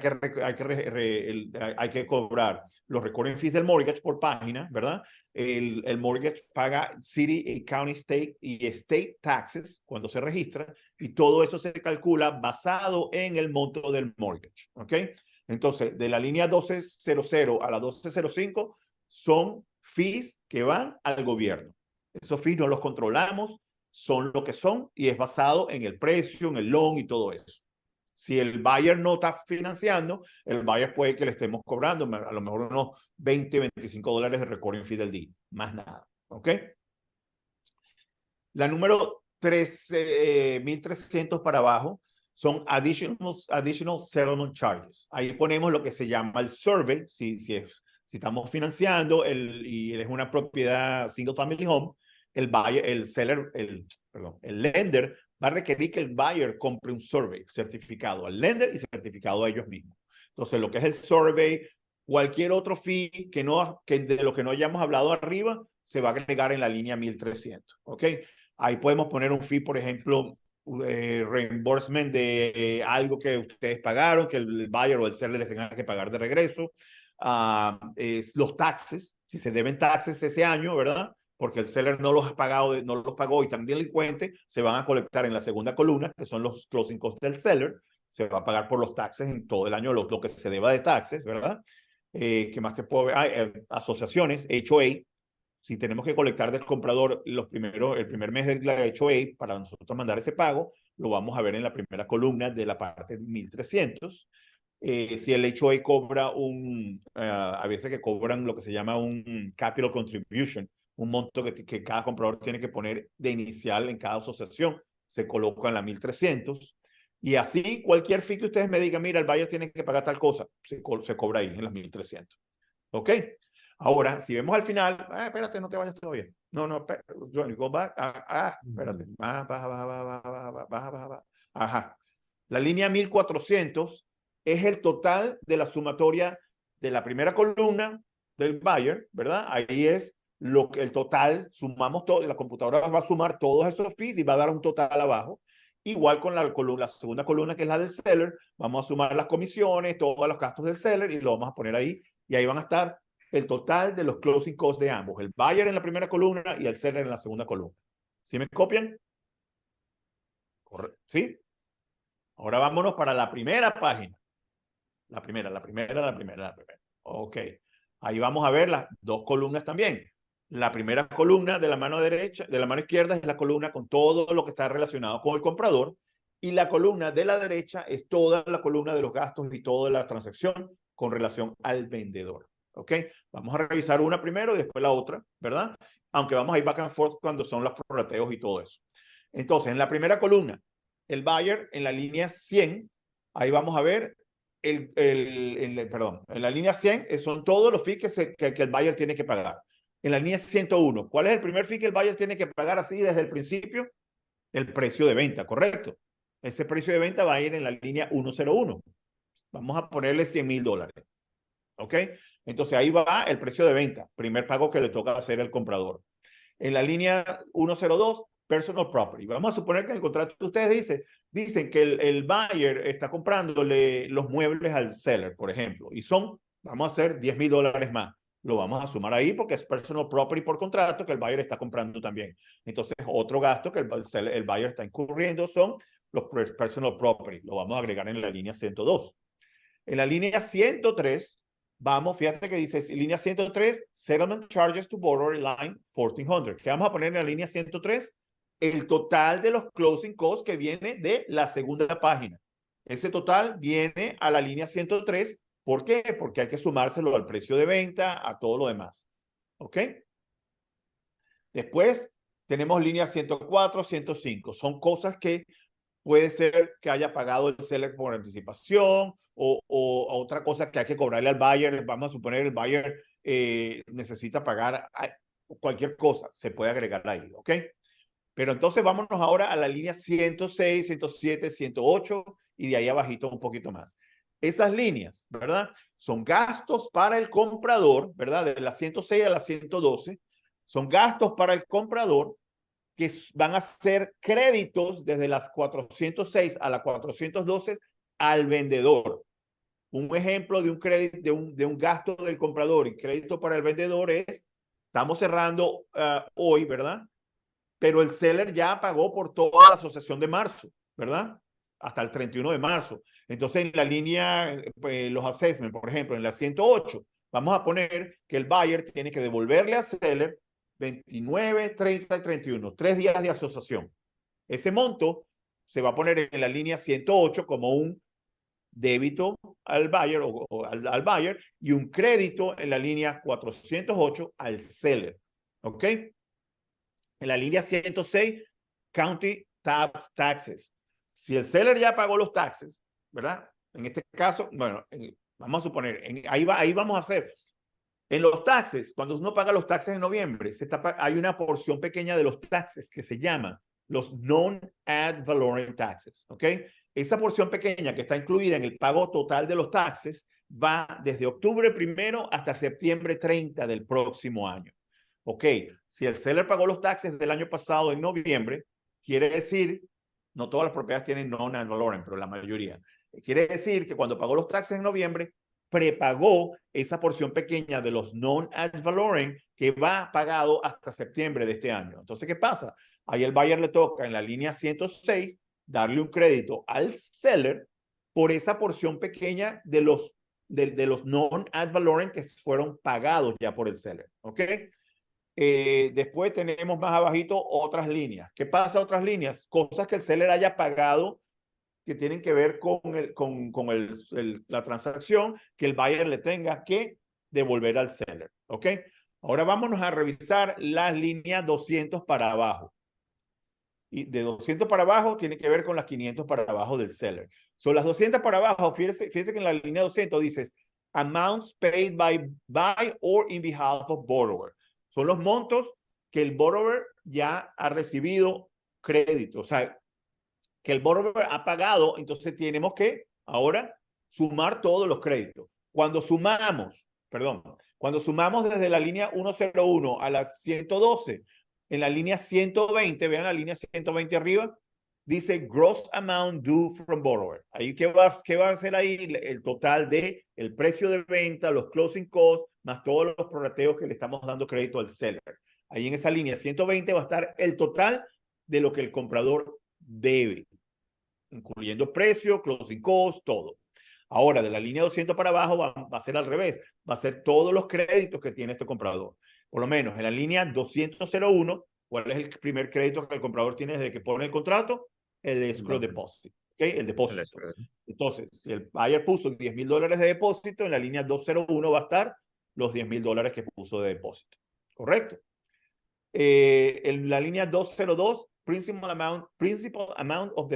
hay que cobrar los recording fees del mortgage por página, ¿verdad? El mortgage paga city, county, state y state taxes cuando se registra, y todo eso se calcula basado en el monto del mortgage, ¿ok? Entonces, de la línea 1200 a la 1205 son fees que van al gobierno. Esos fees no los controlamos, son lo que son y es basado en el precio, en el loan y todo eso. Si el buyer no está financiando, el buyer puede que le estemos cobrando a lo mejor unos $20-25 de recording fee del día, más nada. ¿Ok? La número 1300 para abajo son additional settlement charges. Ahí ponemos lo que se llama el survey, si estamos financiando y es una propiedad single family home, el lender va a requerir que el buyer compre un survey certificado al lender y certificado a ellos mismos. Entonces, lo que es el survey, cualquier otro fee que de lo que no hayamos hablado arriba, se va a agregar en la línea 1300. ¿Ok? Ahí podemos poner un fee, por ejemplo, reimbursement de algo que ustedes pagaron, que el buyer o el seller les tenga que pagar de regreso. Los taxes, si se deben taxes ese año, ¿verdad? Porque el seller no los pagó y también delincuente, se van a colectar en la segunda columna, que son los closing costs del seller. Se va a pagar por los taxes en todo el año, lo que se deba de taxes, ¿verdad? ¿Qué más te puedo ver? Asociaciones, HOA. Si tenemos que colectar del comprador el primer mes de la HOA para nosotros mandar ese pago, lo vamos a ver en la primera columna de la parte 1300. Si el HOA cobra a veces que cobran lo que se llama un capital contribution, un monto que cada comprador tiene que poner de inicial en cada asociación, se coloca en la 1300. Y así cualquier fee que ustedes me digan, mira, el buyer tiene que pagar tal cosa, se cobra ahí en las 1300. ¿Ok? Ahora, si vemos al final, espérate, no te vayas todavía. No, Johnny, go back. Espérate. Baja. Ajá. La línea 1400 es el total de la sumatoria de la primera columna del buyer, ¿verdad? Ahí es el total, sumamos todo, la computadora va a sumar todos esos fees y va a dar un total abajo. Igual con la segunda columna, que es la del seller, vamos a sumar las comisiones, todos los gastos del seller y lo vamos a poner ahí. Y ahí van a estar el total de los closing costs de ambos, el buyer en la primera columna y el seller en la segunda columna. ¿Sí me copian? Correcto. ¿Sí? Ahora vámonos para la primera página. La primera. Ok. Ahí vamos a ver las dos columnas también. La primera columna de la mano derecha, de la mano izquierda, es la columna con todo lo que está relacionado con el comprador. Y la columna de la derecha es toda la columna de los gastos y toda la transacción con relación al vendedor. ¿Ok? Vamos a revisar una primero y después la otra, ¿verdad? Aunque vamos a ir back and forth cuando son los prorrateos y todo eso. Entonces, en la primera columna, el buyer en la línea 100, ahí vamos a ver, perdón, en la línea 100 son todos los fees que el buyer tiene que pagar. En la línea 101, ¿cuál es el primer fee que el buyer tiene que pagar así desde el principio? El precio de venta, ¿correcto? Ese precio de venta va a ir en la línea 101. Vamos a ponerle $100,000. ¿Ok? Entonces ahí va el precio de venta, primer pago que le toca hacer al comprador. En la línea 102, personal property. Vamos a suponer que en el contrato de ustedes dicen que el buyer está comprándole los muebles al seller, por ejemplo, y vamos a hacer $10,000 más. Lo vamos a sumar ahí porque es personal property por contrato que el buyer está comprando también. Entonces, otro gasto que el buyer está incurriendo son los personal property. Lo vamos a agregar en la línea 102. En la línea 103, fíjate que dice línea 103, settlement charges to borrower line 1400. ¿Qué vamos a poner en la línea 103? El total de los closing costs que viene de la segunda página. Ese total viene a la línea 103. ¿Por qué? Porque hay que sumárselo al precio de venta, a todo lo demás. ¿Ok? Después tenemos línea 104, 105. Son cosas que puede ser que haya pagado el seller por anticipación o otra cosa que hay que cobrarle al buyer. Vamos a suponer el buyer necesita pagar cualquier cosa. Se puede agregar ahí, ¿ok? Pero entonces vámonos ahora a la línea 106, 107, 108 y de ahí abajito un poquito más. Esas líneas, ¿verdad? Son gastos para el comprador, ¿verdad? De la 106 a la 112. Son gastos para el comprador que van a ser créditos desde las 406 a las 412 al vendedor. Un ejemplo de un crédito, de un gasto del comprador y crédito para el vendedor es, estamos cerrando hoy, ¿verdad? Pero el seller ya pagó por toda la asociación de marzo, ¿verdad? Hasta el 31 de marzo. Entonces, en la línea, los assessments, por ejemplo, en la 108, vamos a poner que el buyer tiene que devolverle al seller 29, 30 y 31, 3 días de asociación. Ese monto se va a poner en la línea 108 como un débito al buyer al buyer y un crédito en la línea 408 al seller. ¿Ok? En la línea 106, county taxes. Si el seller ya pagó los taxes, ¿verdad? En este caso, bueno, vamos a suponer, ahí vamos a hacer. En los taxes, cuando uno paga los taxes en noviembre, hay una porción pequeña de los taxes que se llama los non-ad valorem taxes, ¿ok? Esa porción pequeña que está incluida en el pago total de los taxes va desde octubre 1 hasta septiembre 30 del próximo año. Ok, si el seller pagó los taxes del año pasado en noviembre, quiere decir, no todas las propiedades tienen non-ad valorem, pero la mayoría. Quiere decir que cuando pagó los taxes en noviembre, prepagó esa porción pequeña de los non-ad valorem que va pagado hasta septiembre de este año. Entonces, ¿qué pasa? Ahí el buyer le toca en la línea 106 darle un crédito al seller por esa porción pequeña de los non-ad valorem que fueron pagados ya por el seller. ¿Ok? Después tenemos más abajito otras líneas. ¿Qué pasa otras líneas? Cosas que el seller haya pagado que tienen que ver con la transacción que el buyer le tenga que devolver al seller. ¿Ok? Ahora vámonos a revisar las líneas 200 para abajo. Y de 200 para abajo tiene que ver con las 500 para abajo del seller. Son las 200 para abajo, fíjese que en la línea 200 dices amounts paid by or in behalf of borrower. Son los montos que el borrower ya ha recibido crédito. O sea, que el borrower ha pagado, entonces tenemos que ahora sumar todos los créditos. Cuando sumamos desde la línea 101 a la 112, en la línea 120, vean la línea 120 arriba, dice gross amount due from borrower. Ahí, ¿qué va a hacer ahí? El total de el precio de venta, los closing costs, más todos los prorrateos que le estamos dando crédito al seller. Ahí en esa línea 120 va a estar el total de lo que el comprador debe, incluyendo precio, closing costs, todo. Ahora, de la línea 200 para abajo va a ser al revés. Va a ser todos los créditos que tiene este comprador. Por lo menos en la línea 200.01, ¿cuál es el primer crédito que el comprador tiene desde que pone el contrato? El escrow deposit. ¿Okay? El depósito. Entonces, si el buyer puso $10,000 de depósito, en la línea 201 va a estar los $10,000 que puso de depósito. ¿Correcto? En la línea 202, principal amount of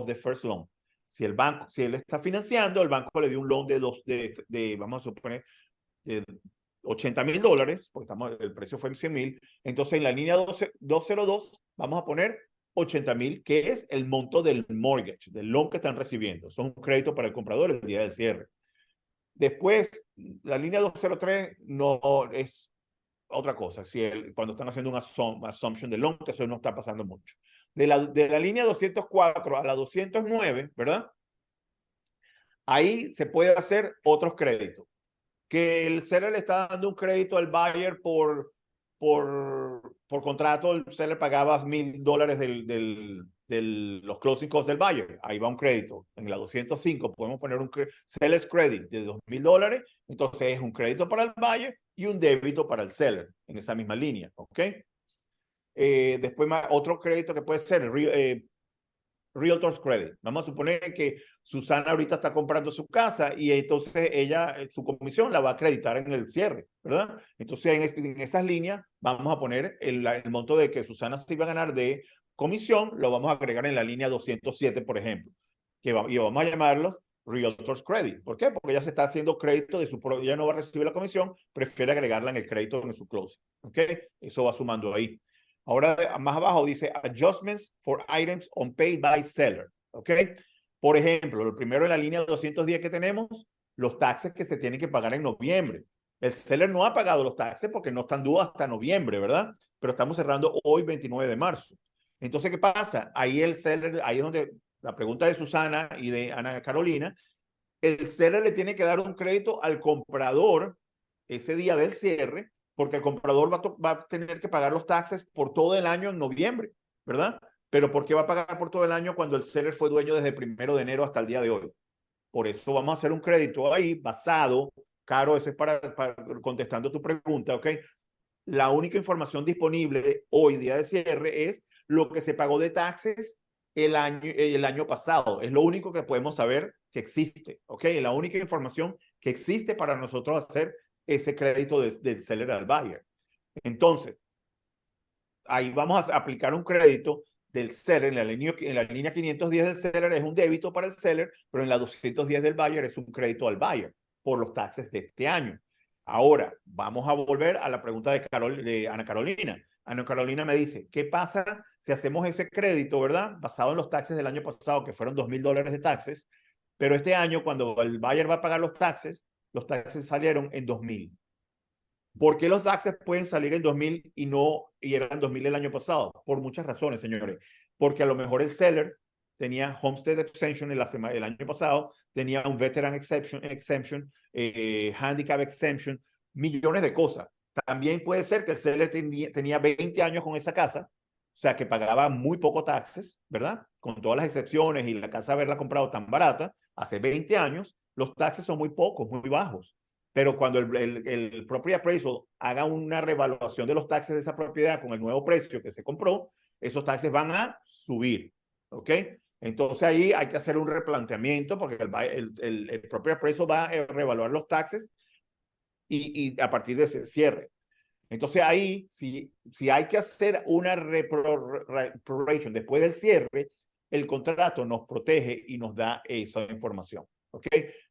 the first loan. Si él está financiando, el banco le dio un loan vamos a suponer, de $80,000, porque el precio fue en 100,000. Entonces, en la línea 202, vamos a poner 80,000, que es el monto del mortgage, del loan que están recibiendo. Son un crédito para el comprador el día del cierre. Después, la línea 203 no es otra cosa. Cuando están haciendo una assumption de loan, que eso no está pasando mucho. De la línea 204 a la 209, ¿verdad? Ahí se puede hacer otros créditos. Que el seller le está dando un crédito al buyer por contrato, el seller pagaba $1,000 de los closing costs del buyer. Ahí va un crédito. En la 205 podemos poner un seller's credit de $2,000. Entonces es un crédito para el buyer y un débito para el seller en esa misma línea. ¿Ok? Después otro crédito que puede ser Realtor's Credit. Vamos a suponer que Susana ahorita está comprando su casa y entonces ella, su comisión la va a acreditar en el cierre, ¿verdad? Entonces en esas líneas vamos a poner el monto de que Susana se iba a ganar de comisión, lo vamos a agregar en la línea 207, por ejemplo, y vamos a llamarlos Realtor's Credit. ¿Por qué? Porque ella se está haciendo crédito ella no va a recibir la comisión, prefiere agregarla en el crédito en su closing. ¿Ok? Eso va sumando ahí. Ahora, más abajo dice Adjustments for Items Unpaid by Seller. ¿Ok? Por ejemplo, lo primero en la línea 210 que tenemos, los taxes que se tienen que pagar en noviembre. El seller no ha pagado los taxes porque no están due hasta noviembre, ¿verdad? Pero estamos cerrando hoy, 29 de marzo. Entonces, ¿qué pasa? Ahí el seller, ahí es donde la pregunta de Susana y de Ana Carolina, el seller le tiene que dar un crédito al comprador ese día del cierre, porque el comprador va a tener que pagar los taxes por todo el año en noviembre, ¿verdad? Pero ¿por qué va a pagar por todo el año cuando el seller fue dueño desde el 1 de enero hasta el día de hoy? Por eso vamos a hacer un crédito ahí basado, Caro, eso es para contestando tu pregunta, ¿ok? La única información disponible hoy, día de cierre, es lo que se pagó de taxes el año pasado. Es lo único que podemos saber que existe, ¿ok? La única información que existe para nosotros hacer ese crédito del seller al buyer. Entonces, ahí vamos a aplicar un crédito del seller, en la línea 510 del seller es un débito para el seller, pero en la 210 del buyer es un crédito al buyer por los taxes de este año. Ahora, vamos a volver a la pregunta de Ana Carolina. Ana Carolina me dice, ¿qué pasa si hacemos ese crédito, verdad? Basado en los taxes del año pasado, que fueron $2,000 de taxes, pero este año, cuando el buyer va a pagar los taxes salieron en 2,000. ¿Por qué los taxes pueden salir en 2,000 y eran 2,000 el año pasado? Por muchas razones, señores. Porque a lo mejor el seller tenía Homestead Exemption el año pasado, tenía un Veteran Exemption, Handicap Exemption, millones de cosas. También puede ser que el seller tenía 20 años con esa casa, o sea, que pagaba muy poco taxes, ¿verdad? Con todas las excepciones y la casa haberla comprado tan barata, hace 20 años, los taxes son muy pocos, muy bajos. Pero cuando el property appraisal haga una revaluación de los taxes de esa propiedad con el nuevo precio que se compró, esos taxes van a subir, ¿ok? Entonces ahí hay que hacer un replanteamiento porque el property appraisal va a revaluar los taxes y a partir de ese cierre. Entonces ahí, si hay que hacer una reproration después del cierre, el contrato nos protege y nos da esa información. ¿Ok?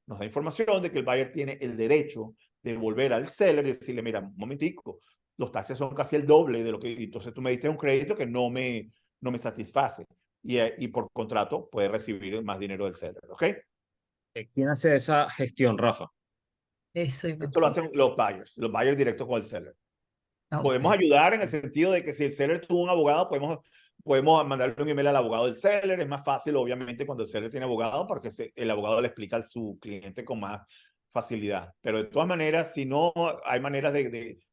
Nos da información de que el buyer tiene el derecho de volver al seller y decirle, mira, un momentico, los taxes son casi el doble de lo que... Entonces tú me diste un crédito que no me satisface. Y por contrato puede recibir más dinero del seller. ¿Ok? ¿Quién hace esa gestión, Rafa? Eso Esto lo hacen los buyers directos con el seller. Podemos ayudar en el sentido de que si el seller tuvo un abogado, podemos mandarle un email al abogado del seller. Es más fácil, obviamente, cuando el seller tiene abogado, porque el abogado le explica a su cliente con más facilidad. Pero de todas maneras, si no hay maneras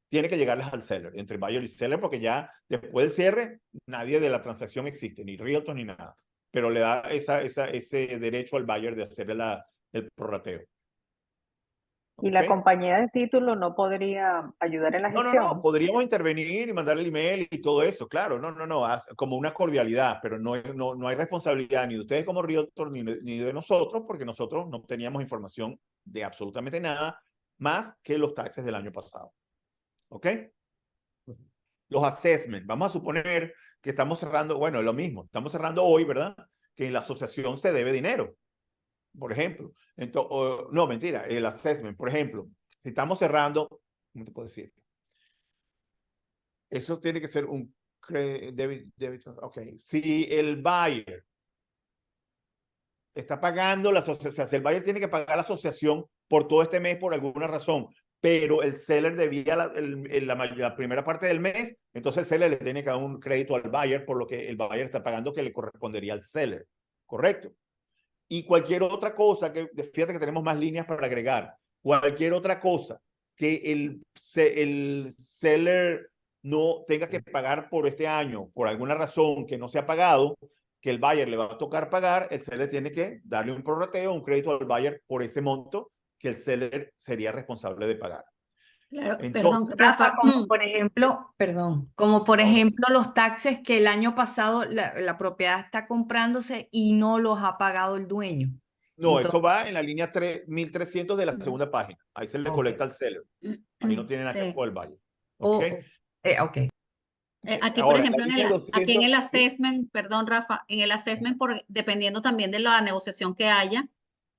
tiene que llegarles al seller, entre buyer y seller, porque ya después del cierre, nadie de la transacción existe, ni realtor ni nada. Pero le da ese derecho al buyer de hacer el prorrateo. ¿Y la ¿Ok? compañía de título no podría ayudar en la No, gestión? podríamos intervenir y mandarle el email y todo eso, claro, como una cordialidad, pero no hay responsabilidad ni de ustedes como Realtor ni de nosotros, porque nosotros no teníamos información de absolutamente nada más que los taxes del año pasado. ¿Ok? Los assessments, vamos a suponer que estamos cerrando, bueno, es lo mismo, estamos cerrando hoy, ¿verdad? Que en la asociación se debe dinero, por ejemplo. Entonces, no, mentira, el assessment, por ejemplo, si estamos cerrando, ¿cómo te puedo decir? Eso tiene que ser un débito. Ok. Si el buyer está pagando la asociación, si el buyer tiene que pagar la asociación por todo este mes por alguna razón, pero el seller debía la primera parte del mes, entonces el seller le tiene que dar un crédito al buyer por lo que el buyer está pagando que le correspondería al seller. ¿Correcto? Y cualquier otra cosa, fíjate que tenemos más líneas para agregar, cualquier otra cosa que el seller no tenga que pagar por este año, por alguna razón que no se ha pagado, que el buyer le va a tocar pagar, el seller tiene que darle un prorrateo, un crédito al buyer por ese monto que el seller sería responsable de pagar. Claro, perdón, Entonces, Rafa. Como por ejemplo, perdón, como por No, no. ejemplo los taxes que el año pasado la propiedad está comprándose y no los ha pagado el dueño. No, Entonces, eso va en la línea 1300 de la segunda página. Ahí se le ok. colecta al seller. Ahí no tiene nada que ver Sí. con el buyer. O, ¿Ok? ok. Aquí, por Ahora, ejemplo, la línea aquí en 200, el sí. assessment, perdón, Rafa, en el assessment, dependiendo también de la negociación que haya,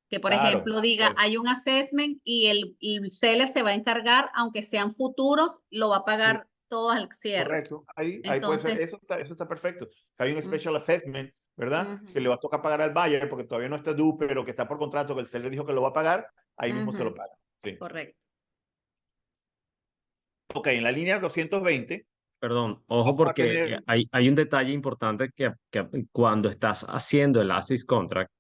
que por Claro, ejemplo diga, bueno, hay un assessment y el seller se va a encargar, aunque sean futuros, lo va a sí, pagar todo al cierre. correcto. Ahí puede ser, Entonces, eso está perfecto. Hay un mm, special assessment, ¿verdad? Que le ujú, va a tocar pagar al buyer porque todavía no está due, pero que está por contrato, que el seller dijo que lo va a pagar, ahí mismo se lo ujú, paga. Sí. correcto. Ok, en la línea 220 Perdón, ojo vamos a porque tener, hay un detalle importante que cuando estás haciendo el Assist Contract,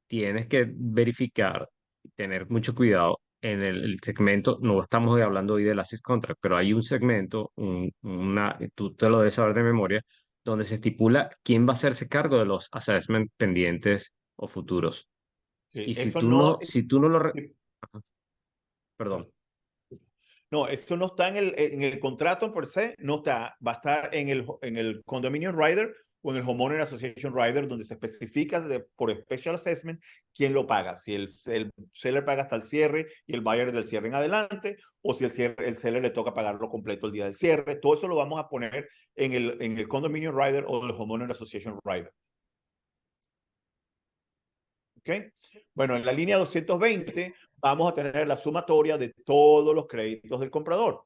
tienes que verificar, tener mucho cuidado en el segmento, no estamos hablando hoy del Assist Contract, pero hay un segmento, tú te lo debes saber de memoria, donde se estipula quién va a hacerse cargo de los assessment pendientes o futuros. sí, Y eso no, si tú no lo... sí, Ajá, perdón. no, eso no está en el contrato per se, no está, va a estar en el Condominium Rider o en el Homeowner Association Rider, donde se especifica por Special Assessment quién lo paga, si el seller paga hasta el cierre y el buyer del cierre en adelante, o si el seller le toca pagarlo completo el día del cierre. Todo eso lo vamos a poner en el Condominium Rider o el Homeowner Association Rider. ¿Ok? Bueno, en la línea 220 vamos a tener la sumatoria de todos los créditos del comprador.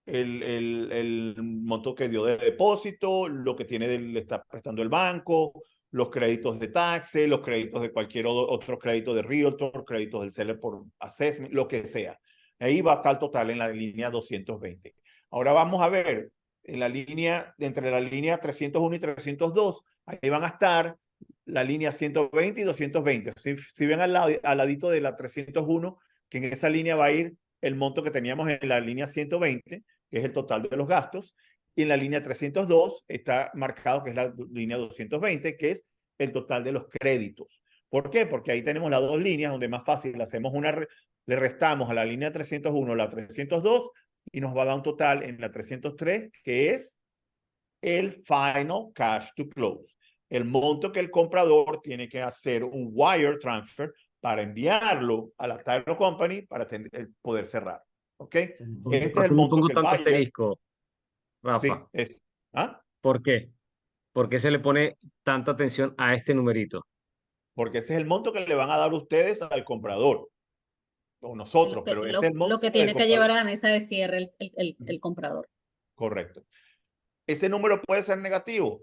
El monto que dio de depósito, lo que le está prestando el banco, los créditos de taxes, los créditos de cualquier otro crédito de Realtor, créditos del seller por assessment, lo que sea. Ahí va a estar el total en la línea 220. Ahora vamos a ver en la línea, entre la línea 301 y 302, ahí van a estar la línea 120 y 220. Si ven al ladito de la 301, que en esa línea va a ir el monto que teníamos en la línea 120, que es el total de los gastos, y en la línea 302 está marcado que es la línea 220, que es el total de los créditos. ¿Por qué? Porque ahí tenemos las dos líneas donde más fácil hacemos le restamos a la línea 301 la 302 y nos va a dar un total en la 303, que es el final cash to close. El monto que el comprador tiene que hacer un wire transfer para enviarlo a la title company para poder cerrar. ¿Ok? Este es ¿Por qué el le monto pongo que el tanto buyer, asterisco, sí, Rafa? es. ¿Ah? ¿Por qué? ¿Por qué se le pone tanta atención a este numerito? Porque ese es el monto que le van a dar ustedes al comprador, o nosotros, pero ese es el Lo que monto del tiene que llevar comprador. a la mesa de cierre el comprador. Correcto. Ese número puede ser negativo,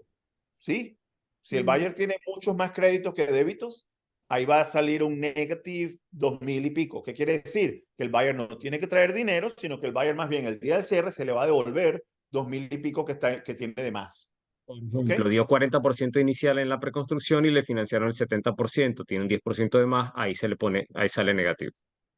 ¿sí? Si el buyer tiene muchos más créditos que débitos, ahí va a salir un negative 2000 y pico. ¿Qué quiere decir? Que el buyer no tiene que traer dinero, sino que el buyer más bien el día del cierre se le va a devolver 2000 y pico que tiene de más. Por ¿Ok? ejemplo, dio 40% inicial en la preconstrucción y le financiaron el 70%, tiene un 10% de más, ahí se le pone, ahí sale negativo.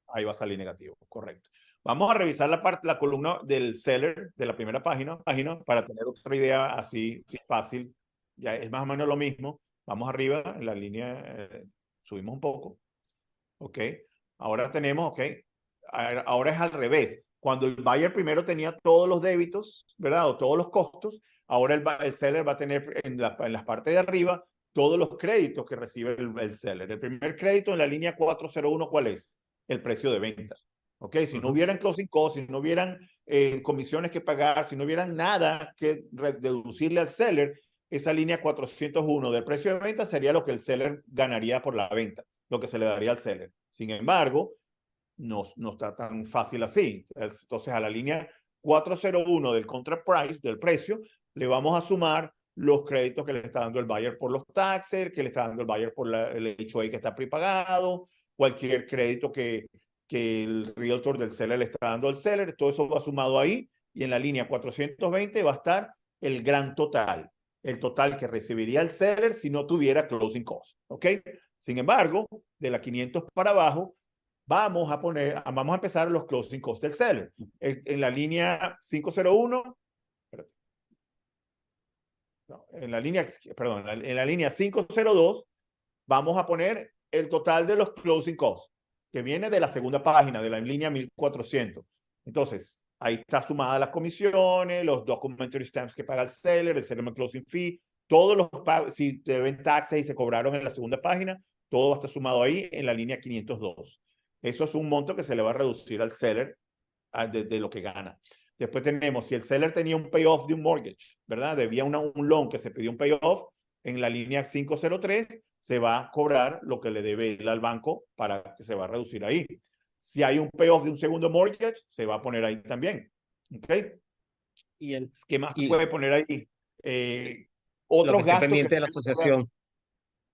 Ahí va a salir negativo, correcto. Vamos a revisar la columna del seller de la primera página para tener otra idea así fácil. Ya es más o menos lo mismo. Vamos arriba, en la línea, subimos un poco. ¿ok? Ahora tenemos, ¿ok? Ahora es al revés. Cuando el buyer primero tenía todos los débitos, ¿verdad? O todos los costos, ahora el seller va a tener en la parte de arriba todos los créditos que recibe el seller. El primer crédito en la línea 401, ¿cuál es? El precio de venta. ¿Ok? Si no hubieran closing costs, si no hubieran comisiones que pagar, si no hubieran nada que deducirle al seller, esa línea 401 del precio de venta sería lo que el seller ganaría por la venta, lo que se le daría al seller. Sin embargo, no está tan fácil así. Entonces, a la línea 401 del contract price, del precio, le vamos a sumar los créditos que le está dando el buyer por los taxes, que le está dando el buyer por el HOA que está prepagado, cualquier crédito que el realtor del seller le está dando al seller, todo eso va sumado ahí, y en la línea 420 va a estar el gran total, el total que recibiría el seller si no tuviera closing costs, ¿ok? Sin embargo, de la 500 para abajo, vamos a empezar los closing costs del seller. En la línea 501, en la línea 502, vamos a poner el total de los closing costs, que viene de la segunda página, de la línea 1400. Entonces, ahí está sumada las comisiones, los documentary stamps que paga el settlement closing fee, todos los pagos, si deben taxes y se cobraron en la segunda página, todo va a estar sumado ahí en la línea 502. Eso es un monto que se le va a reducir al seller de lo que gana. Después tenemos, si el seller tenía un payoff de un mortgage, ¿verdad? Debía un loan que se pidió un payoff, en la línea 503 se va a cobrar lo que le debe él al banco para que se va a reducir ahí. Si hay un payoff de un segundo mortgage, se va a poner ahí también. ¿Ok? ¿Qué más se puede poner ahí? Otros gastos pendiente de la asociación.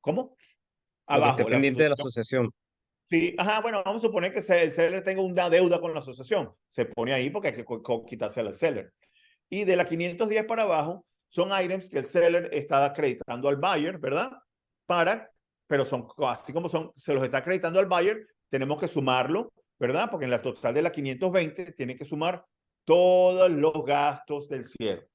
¿Cómo? Abajo. Lo que pendiente de la asociación. Sí, ajá, bueno, vamos a suponer que el seller tenga una deuda con la asociación. Se pone ahí porque hay que quitarse al seller. Y de la 510 para abajo son items que el seller está acreditando al buyer, ¿verdad? Pero son así como se los está acreditando al buyer, tenemos que sumarlo, ¿verdad? Porque en la total de la 520 tiene que sumar todos los gastos del cierre,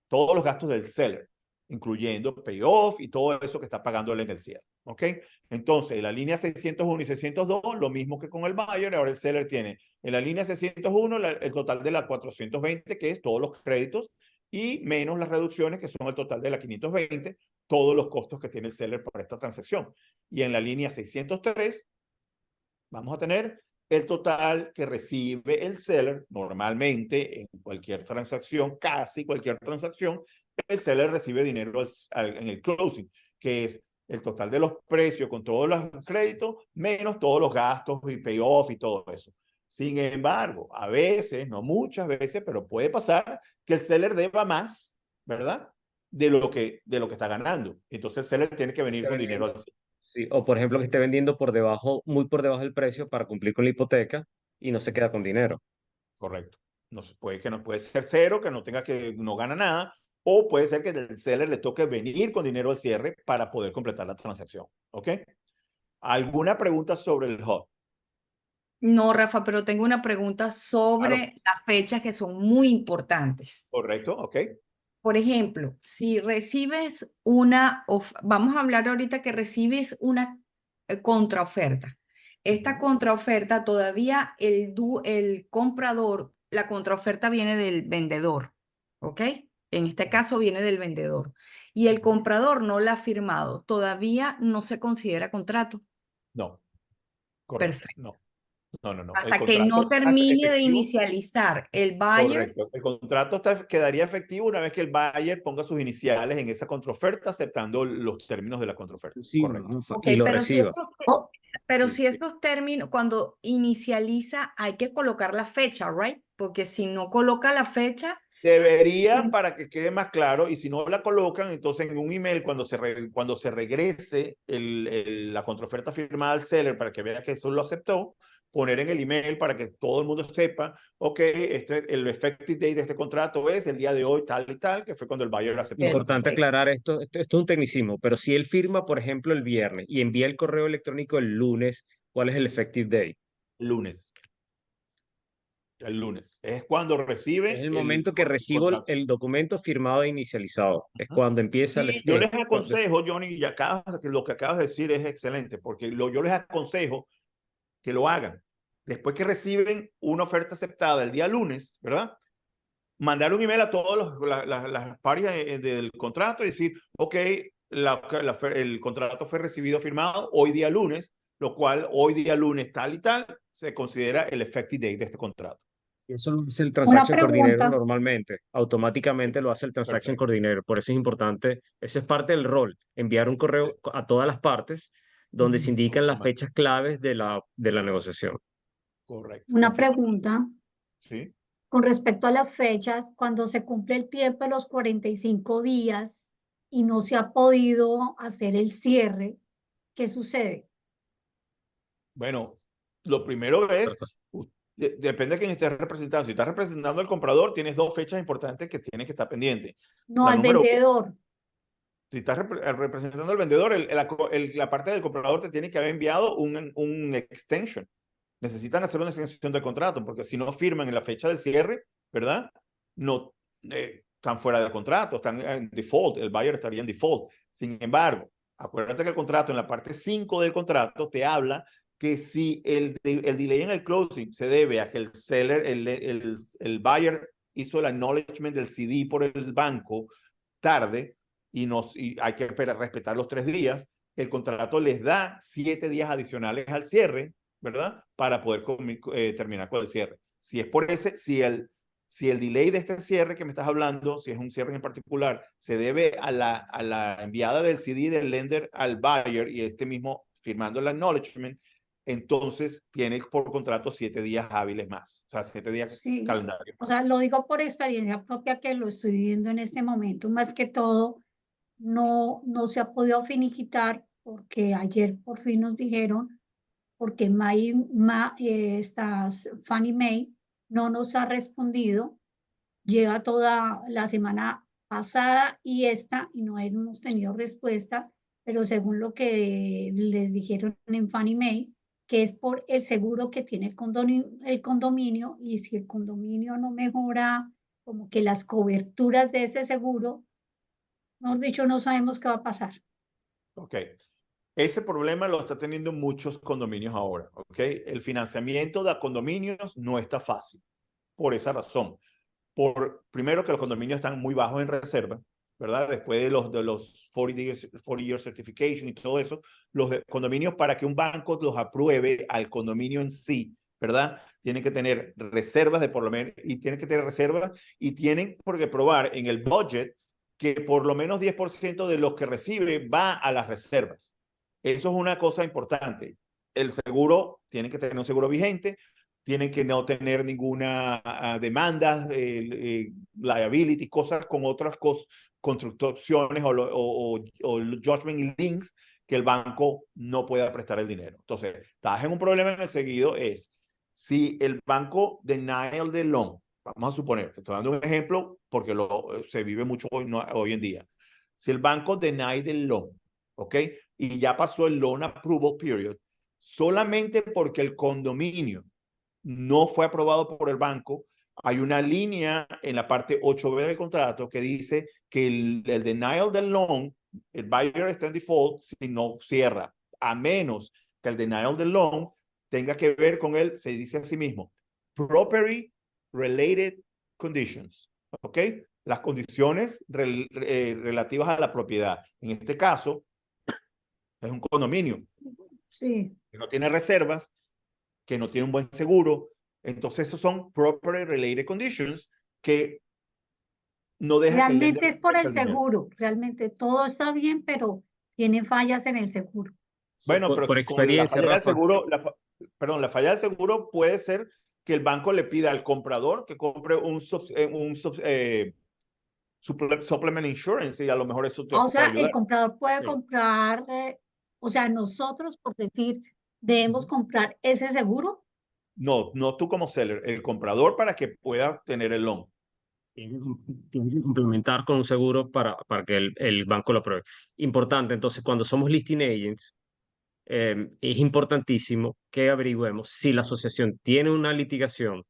todos los gastos del seller, incluyendo payoff y todo eso que está pagando él en el cierre. ¿Ok? Entonces, en la línea 601 y 602, lo mismo que con el buyer, ahora el seller tiene en la línea 601 el total de la 420, que es todos los créditos, y menos las reducciones, que son el total de la 520, todos los costos que tiene el seller por esta transacción. Y en la línea 603, vamos a tener el total que recibe el seller normalmente en cualquier transacción, casi cualquier transacción, el seller recibe dinero en el closing, que es el total de los precios con todos los créditos, menos todos los gastos y payoff y todo eso. Sin embargo, a veces, no muchas veces, pero puede pasar que el seller deba más, ¿verdad? De lo que está ganando. Entonces el seller tiene que venir con dinero así. Sí, o por ejemplo que esté vendiendo por debajo, muy por debajo del precio para cumplir con la hipoteca y no se queda con dinero. Correcto. Puede ser cero, que no gana nada, o puede ser que el seller le toque venir con dinero al cierre para poder completar la transacción. ¿Ok? ¿Alguna pregunta sobre el HUD? No, Rafa, pero tengo una pregunta sobre Claro. las fechas que son muy importantes. Correcto, ok. Por ejemplo, si recibes vamos a hablar ahorita que recibes una contraoferta. Esta contraoferta todavía el comprador, la contraoferta viene del vendedor, ¿ok? En este caso viene del vendedor. Y el comprador no la ha firmado, todavía no se considera contrato. No. Correcto. Perfecto. No. Hasta que no termine de inicializar el buyer. Correcto. El contrato quedaría efectivo una vez que el buyer ponga sus iniciales en esa contraoferta, aceptando los términos de la contraoferta. Sí, Correcto. Ok, y lo pero reciba. si estos términos, cuando inicializa, hay que colocar la fecha, ¿right? Porque si no coloca la fecha. Debería, para que quede más claro, y si no la colocan, entonces en un email, cuando se regrese la contraoferta firmada al seller para que vea que eso lo aceptó, poner en el email para que todo el mundo sepa, ok, el effective date de este contrato es el día de hoy, tal y tal, que fue cuando el buyer aceptó. Importante aclarar esto es un tecnicismo, pero si él firma, por ejemplo, el viernes y envía el correo electrónico el lunes, ¿cuál es el effective date? Lunes. El lunes. Es cuando recibe. Es el momento que recibo el documento firmado e inicializado. Es cuando empieza Sí, yo les aconsejo, Johnny, lo que acabas de decir es excelente, porque yo les aconsejo que lo hagan. Después que reciben una oferta aceptada el día lunes, ¿verdad? Mandar un email a todas las partes del contrato y decir, ok, el contrato fue recibido, firmado hoy día lunes, lo cual hoy día lunes tal y tal se considera el effective date de este contrato. Y eso lo hace el Una Transaction Coordinator pregunta, normalmente, automáticamente lo hace el Transaction Perfecto. Coordinator. Por eso es importante, eso es parte del rol, enviar un correo a todas las partes donde se indican las fechas claves de la negociación. Correcto. una Confirma. pregunta Sí. con respecto a las fechas, cuando se cumple el tiempo de los 45 días y no se ha podido hacer el cierre, ¿qué sucede? Bueno, lo primero es, depende de quién estés representando. Si estás representando al comprador, tienes dos fechas importantes que tienes que estar pendiente. No La al número uno, vendedor. si estás representando al vendedor, la parte del comprador te tiene que haber enviado un extension. Necesitan hacer una extensión del contrato, porque si no firman en la fecha del cierre, ¿verdad? No están fuera del contrato, están en default, el buyer estaría en default. Sin embargo, acuérdate que el contrato, en la parte 5 del contrato, te habla que si el delay en el closing se debe a que el seller, el buyer hizo el acknowledgement del CD por el banco tarde y hay que respetar los 3 días, el contrato les da 7 días adicionales al cierre, ¿verdad? Para poder terminar con el cierre. Si es por si el delay de este cierre que me estás hablando, si es un cierre en particular, se debe a la enviada del CD del lender al buyer y este mismo firmando el acknowledgement, entonces tiene por contrato 7 días hábiles más, o sea, 7 días Sí, calendarios. o sea, lo digo por experiencia propia que lo estoy viviendo en este momento. Más que todo, no se ha podido finiquitar porque ayer por fin nos dijeron, porque Fannie Mae no nos ha respondido, lleva toda la semana pasada y esta y no hemos tenido respuesta, pero según lo que les dijeron en Fannie Mae, que es por el seguro que tiene el condominio y si el condominio no mejora como que las coberturas de ese seguro, mejor dicho, no sabemos qué va a pasar. Ok. Ese problema lo está teniendo muchos condominios ahora, ¿ok? El financiamiento de condominios no está fácil, por esa razón. Primero que los condominios están muy bajos en reserva, ¿verdad? Después de los 40 year certification y todo eso, los condominios, para que un banco los apruebe al condominio en sí, ¿verdad? Tienen que tener reservas de por lo menos, y tienen que tener reservas y tienen que probar en el budget que por lo menos 10% de los que recibe va a las reservas. Eso es una cosa importante. El seguro, tiene que tener un seguro vigente, tienen que no tener ninguna demanda, liability, cosas con otras construcciones o judgment links que el banco no pueda prestar el dinero. Entonces, estás en un problema en el seguido es, si el banco denial the loan, vamos a suponer, te estoy dando un ejemplo porque se vive mucho hoy en día. Si el banco deny the loan, ¿ok? Y ya pasó el loan approval period, solamente porque el condominio no fue aprobado por el banco, hay una línea en la parte 8B del contrato que dice que el denial del loan, el buyer está en default si no cierra, a menos que el denial del loan tenga que ver con él, se dice a sí mismo, property related conditions, ¿ok? Las condiciones relativas a la propiedad. En este caso, es un condominio. Sí. Que no tiene reservas, que no tiene un buen seguro. Entonces, esos son property related conditions que no dejan que el Realmente lender es por el preste dinero. seguro, realmente todo está bien, pero tiene fallas en el seguro. Bueno, pero Por si con la experiencia, falla del Rafa, seguro, la falla del seguro puede ser que el banco le pida al comprador que compre un supplement insurance y a lo mejor eso te O puede sea, el ayudar. comprador puede Sí. comprar, o sea, nosotros, por decir, debemos comprar ese seguro. No, no tú como seller, el comprador para que pueda tener el loan. tiene que complementar con un seguro para que el banco lo apruebe. Importante, entonces, cuando somos listing agents, es importantísimo que averigüemos si la asociación tiene una litigación,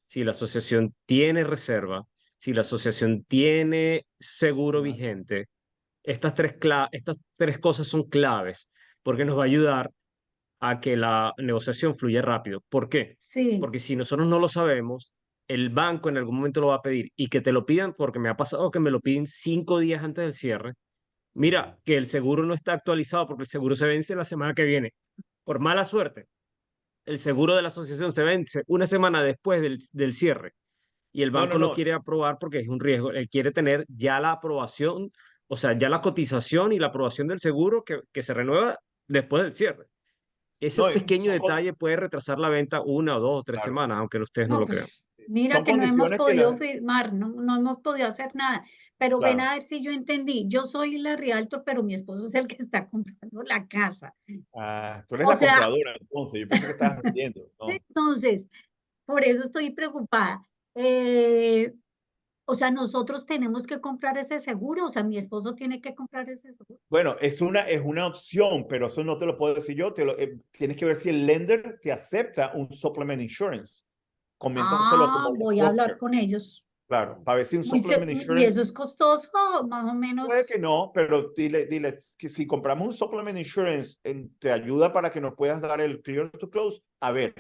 si la asociación tiene reserva, si la asociación tiene seguro vigente. Estas tres cosas son claves porque nos va a ayudar a que la negociación fluya rápido. ¿Por qué? Sí, Porque si nosotros no lo sabemos, el banco en algún momento lo va a pedir y que te lo pidan, porque me ha pasado que me lo piden 5 días antes del cierre. Mira, que el seguro no está actualizado porque el seguro se vence la semana que viene. Por mala suerte, el seguro de la asociación se vence una semana después del cierre y el No, no, banco no no. quiere aprobar porque es un riesgo. Él quiere tener ya la aprobación, o sea, ya la cotización y la aprobación del seguro que se renueva después del cierre. Ese No, pequeño detalle puede retrasar la venta 1 o 2 o 3 claro. semanas, aunque ustedes no no, lo crean. pues mira Son que no hemos condiciones que podido firmar, no hemos podido hacer nada. Pero ven claro. a ver si yo entendí. Yo soy la realtor, pero mi esposo es el que está comprando la casa. Tú eres O la sea, compradora, entonces. Yo pensé que estabas vendiendo. No. entonces, por eso estoy preocupada. Eh, o sea, nosotros tenemos que comprar ese seguro, o sea, mi esposo tiene que comprar ese seguro. Bueno, es una opción, pero eso no te lo puedo decir yo. Tienes que ver si el lender te acepta un supplement insurance. Coméntaselo como la Voy a hablar broker. con ellos. Claro, para ver si un Uy, supplement y eso insurance es costoso, más o puede menos. que no, pero dile que si compramos un supplement insurance, te ayuda para que nos puedas dar el clear to close. A ver,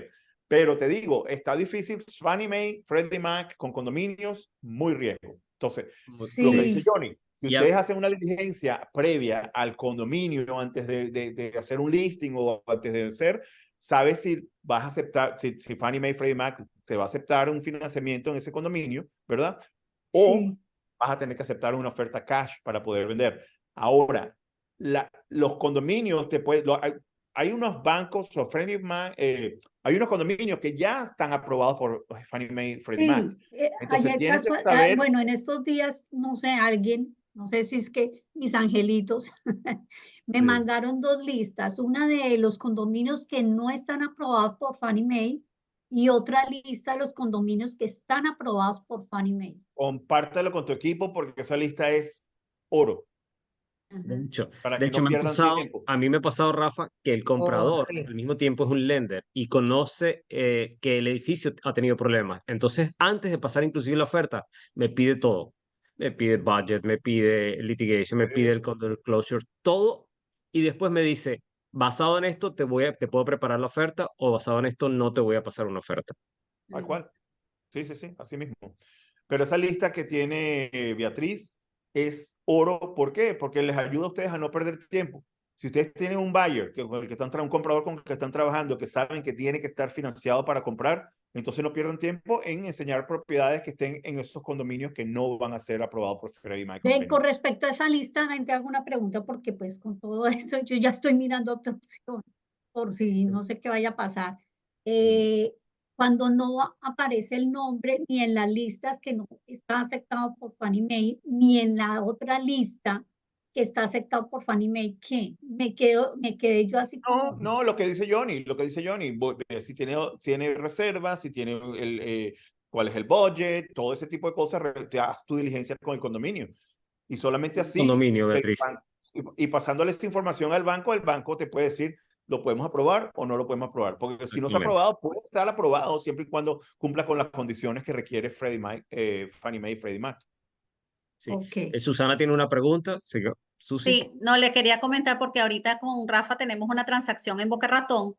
pero te digo, está difícil. Fannie Mae, Freddie Mac con condominios, muy riesgo. Entonces, lo que dice Sí, Johnny, si Ya, ustedes hacen una diligencia previa al condominio antes de hacer un listing o antes de hacer, sabes si vas a aceptar, si Fannie Mae, Freddie Mac te va a aceptar un financiamiento en ese condominio, ¿verdad? O sí. vas a tener que aceptar una oferta cash para poder vender. Ahora, los condominios, hay unos bancos, hay unos condominios que ya están aprobados por Fannie Mae, Freddie Mac. Sí, Entonces, ayer tienes que casual, saber, bueno, en estos días, no sé, alguien, no sé si es que mis angelitos me mandaron dos listas, una de los condominios que no están aprobados por Fannie Mae y otra lista de los condominios que están aprobados por Fannie Mae. compártelo con tu equipo porque esa lista es oro de Ajá. hecho, para de que hecho no me ha pierdan pasado, tiempo. a mí me ha pasado, Rafa, que el comprador al mismo tiempo es un lender y conoce que el edificio ha tenido problemas. Entonces, antes de pasar inclusive la oferta, me pide todo. Me pide budget, me pide litigation, me pide el condo closure, todo. Y después me dice, basado en esto, te puedo preparar la oferta o basado en esto, no te voy a pasar una oferta. Tal cual. Sí, sí, sí, así mismo. Pero esa lista que tiene Beatriz es oro. ¿Por qué? Porque les ayuda a ustedes a no perder tiempo. Si ustedes tienen un buyer, con el que están un comprador con el que están trabajando, que saben que tiene que estar financiado para comprar, entonces no pierdan tiempo en enseñar propiedades que estén en esos condominios que no van a ser aprobados por Freddie Mac. Con respecto a esa lista, te hago una pregunta porque pues con todo esto yo ya estoy mirando otra opción por si no sé qué vaya a pasar. Cuando no aparece el nombre ni en las listas que no está aceptado por Fannie Mae, ni en la otra lista que está aceptado por Fannie Mae, ¿qué? Me quedé yo así No, como, no, lo que dice Johnny, si tiene reservas, si tiene cuál es el budget, todo ese tipo de cosas, te haz tu diligencia con el condominio. Y solamente así, Condominio, Beatriz. y pasándole esta información al banco, el banco te puede decir, lo podemos aprobar o no lo podemos aprobar. Porque si no está Exactamente. aprobado, puede estar aprobado siempre y cuando cumpla con las condiciones que requiere Fannie Mae y Freddie Mac. Sí. ok. Susana tiene una pregunta. Siga. Susi. Sí, no le quería comentar porque ahorita con Rafa tenemos una transacción en Boca Ratón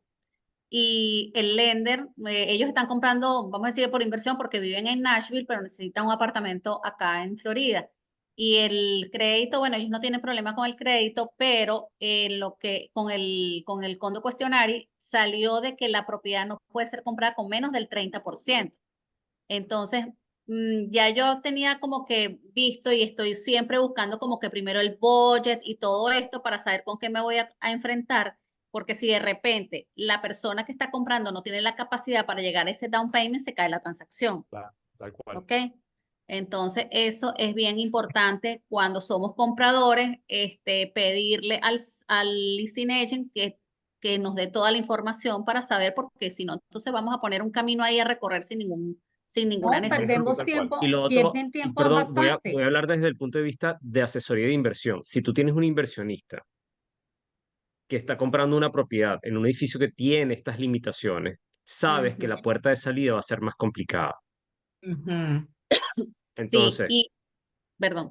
y el lender, ellos están comprando, vamos a decir, por inversión porque viven en Nashville, pero necesitan un apartamento acá en Florida. Y el crédito, bueno, ellos no tienen problema con el crédito, pero con el condo cuestionario salió de que la propiedad no puede ser comprada con menos del 30%. Entonces, ya yo tenía como que visto y estoy siempre buscando como que primero el budget y todo esto para saber con qué me voy a enfrentar, porque si de repente la persona que está comprando no tiene la capacidad para llegar a ese down payment, se cae la transacción, Claro, tal cual. ¿ok? Entonces, eso es bien importante cuando somos compradores, pedirle al listing agent que nos dé toda la información para saber, porque si no, entonces vamos a poner un camino ahí a recorrer sin ninguna No, necesidad. perdemos Tal cual. Y tiempo, lo otro, pierden y tiempo ambas perdón, voy a partes. hablar desde el punto de vista de asesoría de inversión. Si tú tienes un inversionista que está comprando una propiedad en un edificio que tiene estas limitaciones, sabes que Ujú. la puerta de salida va a ser más complicada. Ujú. Sí, Entonces, y, perdón.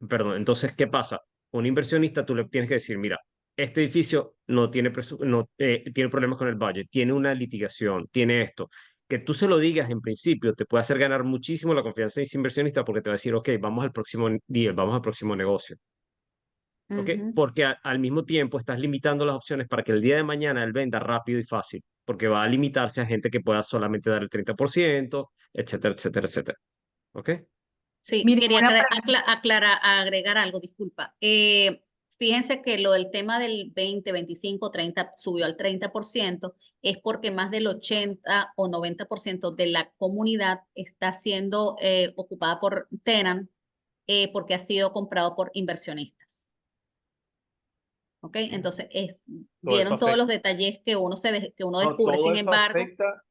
perdón, entonces, ¿qué pasa? Un inversionista tú le tienes que decir, mira, este edificio no tiene, tiene problemas con el budget, tiene una litigación, tiene esto. Que tú se lo digas en principio te puede hacer ganar muchísimo la confianza de ese inversionista porque te va a decir, ok, vamos al próximo deal, vamos al próximo negocio. ¿Ok? Ujú. Porque al mismo tiempo estás limitando las opciones para que el día de mañana él venda rápido y fácil, porque va a limitarse a gente que pueda solamente dar el 30%, etcétera, etcétera, etcétera. ¿Ok? Sí, Miren, quería una pregunta. agregar algo, disculpa. Fíjense que lo del tema del 20, 25, 30 subió al 30%, es porque más del 80 o 90% de la comunidad está siendo ocupada por tenant porque ha sido comprado por inversionistas. ¿Ok? Entonces, Todo eso vieron todos los afecta. detalles que que uno No, descubre. todo Sin eso embargo, afecta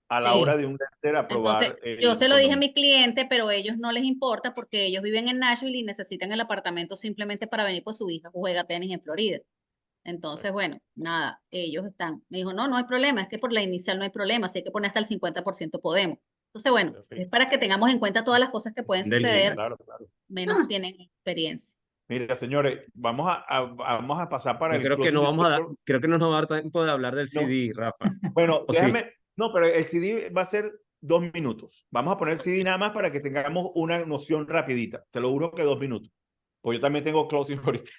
a la hora sí. de un lender Entonces, aprobar yo el se lo dije a condominio. mi cliente, pero a ellos no les importa porque ellos viven en Nashville y necesitan el apartamento simplemente para venir, pues su hija juega tenis en Florida. Entonces, bueno, nada, ellos están. Me dijo, no, no hay problema, es que por la inicial no hay problema, si hay que poner hasta el 50% podemos. Entonces, bueno, es Perfecto. para que tengamos en cuenta todas las cosas que pueden Del Sí, deal. suceder, claro, claro. menos tienen experiencia. Mira, señores, vamos a pasar para Yo el creo que no closing vamos a dar, disclosure. creo que no nos va a dar tiempo de hablar del No, CD, Rafa. bueno, ¿O sí? no, pero el CD va a ser 2 minutos. Vamos a poner el CD nada más para que tengamos una noción rapidita. Te lo juro que 2 minutos. Pues yo también tengo closing ahorita.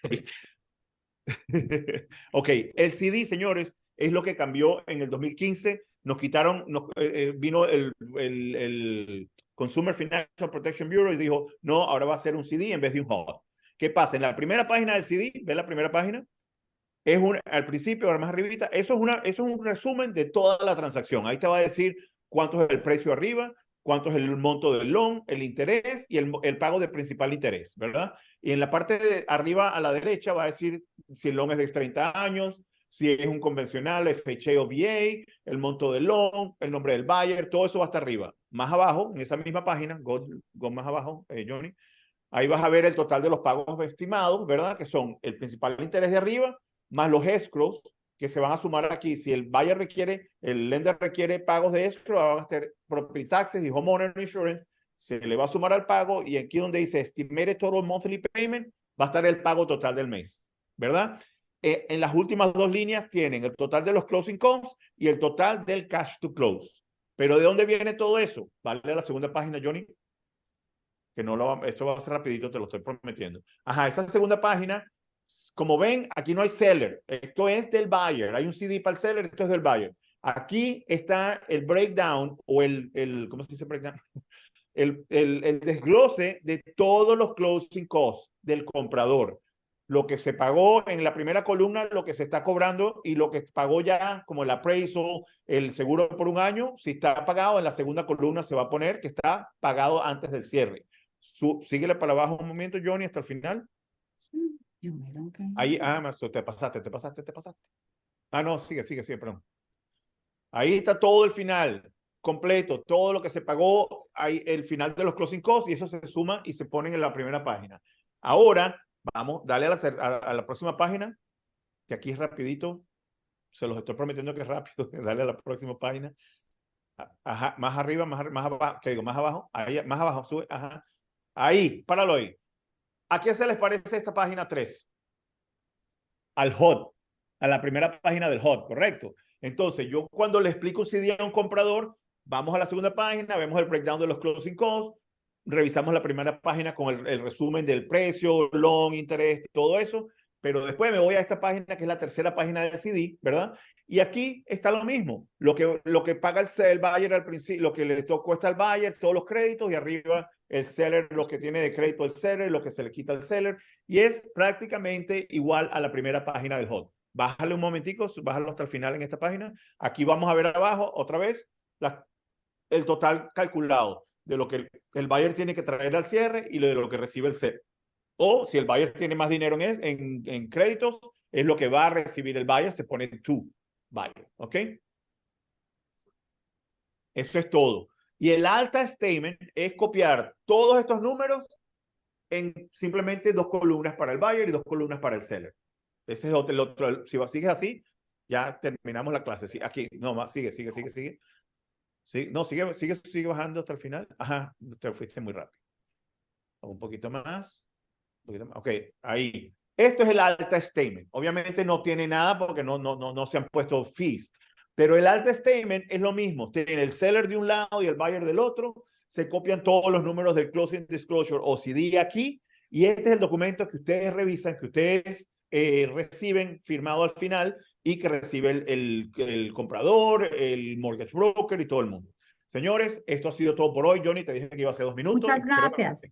Ok, el CD, señores, es lo que cambió en el 2015. Nos quitaron, vino el Consumer Financial Protection Bureau y dijo, no, ahora va a ser un CD en vez de un HUD. ¿Qué pasa? En la primera página del CD, ¿ves la primera página? Al principio, ahora más arribita, eso es un resumen de toda la transacción. Ahí te va a decir cuánto es el precio arriba, cuánto es el monto del loan, el interés y el pago de principal interés, ¿verdad? Y en la parte de arriba a la derecha va a decir si el loan es de 30 años, si es un convencional, FHA o VA, el monto del loan, el nombre del buyer, todo eso va hasta arriba. Más abajo, en esa misma página, go más abajo, Johnny, ahí vas a ver el total de los pagos estimados, ¿verdad? Que son el principal interés de arriba, más los escrows que se van a sumar aquí. Si el buyer requiere, el lender requiere pagos de escrow, van a ser property taxes y homeowner insurance, se le va a sumar al pago y aquí donde dice estimated total monthly payment, va a estar el pago total del mes, ¿verdad? En las últimas dos líneas tienen el total de los closing costs y el total del cash to close. Pero ¿de dónde viene todo eso? Vale la segunda página, Johnny. Que no lo, esto va a ser rapidito, te lo estoy prometiendo. Ajá, esa segunda página, como ven, aquí no hay seller. Esto es del buyer. Hay un CD para el seller, esto es del buyer. Aquí está el breakdown o ¿cómo se dice breakdown? El desglose de todos los closing costs del comprador. Lo que se pagó en la primera columna, lo que se está cobrando y lo que pagó ya como el appraisal, el seguro por un año, si está pagado, en la segunda columna se va a poner que está pagado antes del cierre. Síguele para abajo un momento, Johnny, hasta el final. Ahí, te pasaste. Ah, no, sigue, perdón. Ahí está todo el final, completo, todo lo que se pagó, ahí el final de los closing costs y eso se suma y se ponen en la primera página. Ahora, vamos, dale a la próxima página, que aquí es rapidito, se los estoy prometiendo que es rápido, dale a la próxima página. Ajá, más arriba, más abajo, ¿qué digo? Más abajo, ahí, más abajo, sube, ajá. Ahí, páralo ahí. ¿A qué se les parece esta página 3? Al HUD, a la primera página del HUD, ¿correcto? Entonces, yo cuando le explico un CD a un comprador, vamos a la segunda página, vemos el breakdown de los closing costs, revisamos la primera página con el resumen del precio, loan, interés, todo eso, pero después me voy a esta página que es la tercera página del CD, ¿verdad? Y aquí está lo mismo, lo que paga el buyer al principio, lo que le cuesta al buyer, todos los créditos, y arriba el seller, lo que tiene de crédito el seller, lo que se le quita al seller, y es prácticamente igual a la primera página del HUD. Bájale un momentico, bájalo hasta el final en esta página. Aquí vamos a ver abajo otra vez el total calculado de lo que el buyer tiene que traer al cierre y de lo que recibe el seller. O si el buyer tiene más dinero en créditos, es lo que va a recibir el buyer, se pone to buyer, ¿ok? Eso es todo. Y el alta statement es copiar todos estos números en simplemente 2 columnas para el buyer y 2 columnas para el seller. Ese es el otro. Si sigues así, ya terminamos la clase. Sí, aquí, no más, sigue. Sí, no, sigue bajando hasta el final. Ajá, te fuiste muy rápido. Un poquito más. Ok, ahí. Esto es el alta statement. Obviamente no tiene nada porque no se han puesto fees. Pero el alta statement es lo mismo. Tiene el seller de un lado y el buyer del otro. Se copian todos los números del Closing Disclosure OCD aquí. Y este es el documento que ustedes revisan, que ustedes reciben firmado al final y que recibe el comprador, el mortgage broker y todo el mundo. Señores, esto ha sido todo por hoy. Johnny, te dije que iba a ser 2 minutos. Muchas gracias.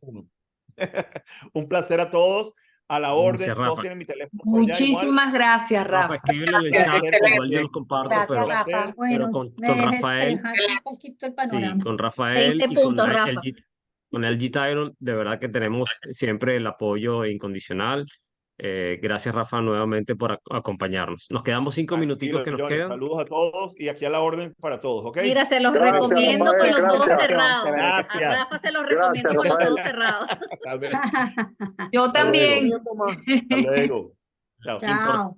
Un placer a todos. A la Gracias, orden. Todos Rafa. tienen mi teléfono. por allá, Muchísimas gracias, Rafa, Rafa. escríbelo en el Gracias. chat, igual yo los comparto, Gracias, pero, Rafa. Bueno, con me dejes Rafael, despejar un poquito el sí, panorama. con Rafael 20 y con puntos, Rafa. con LG Title, de verdad que tenemos siempre el apoyo incondicional. Gracias, Rafa, nuevamente por acompañarnos. Nos quedamos 5 minuticos que nos Johnny, quedan. saludos a todos y aquí a la orden para todos, ¿ok? Mira, se los Gracias, recomiendo con Rafael, los ojos gracias. cerrados. Gracias. A Rafa se los recomiendo con los Rafael. ojos cerrados. Tal vez. Yo Hasta también. Hasta luego. Chao. Chao.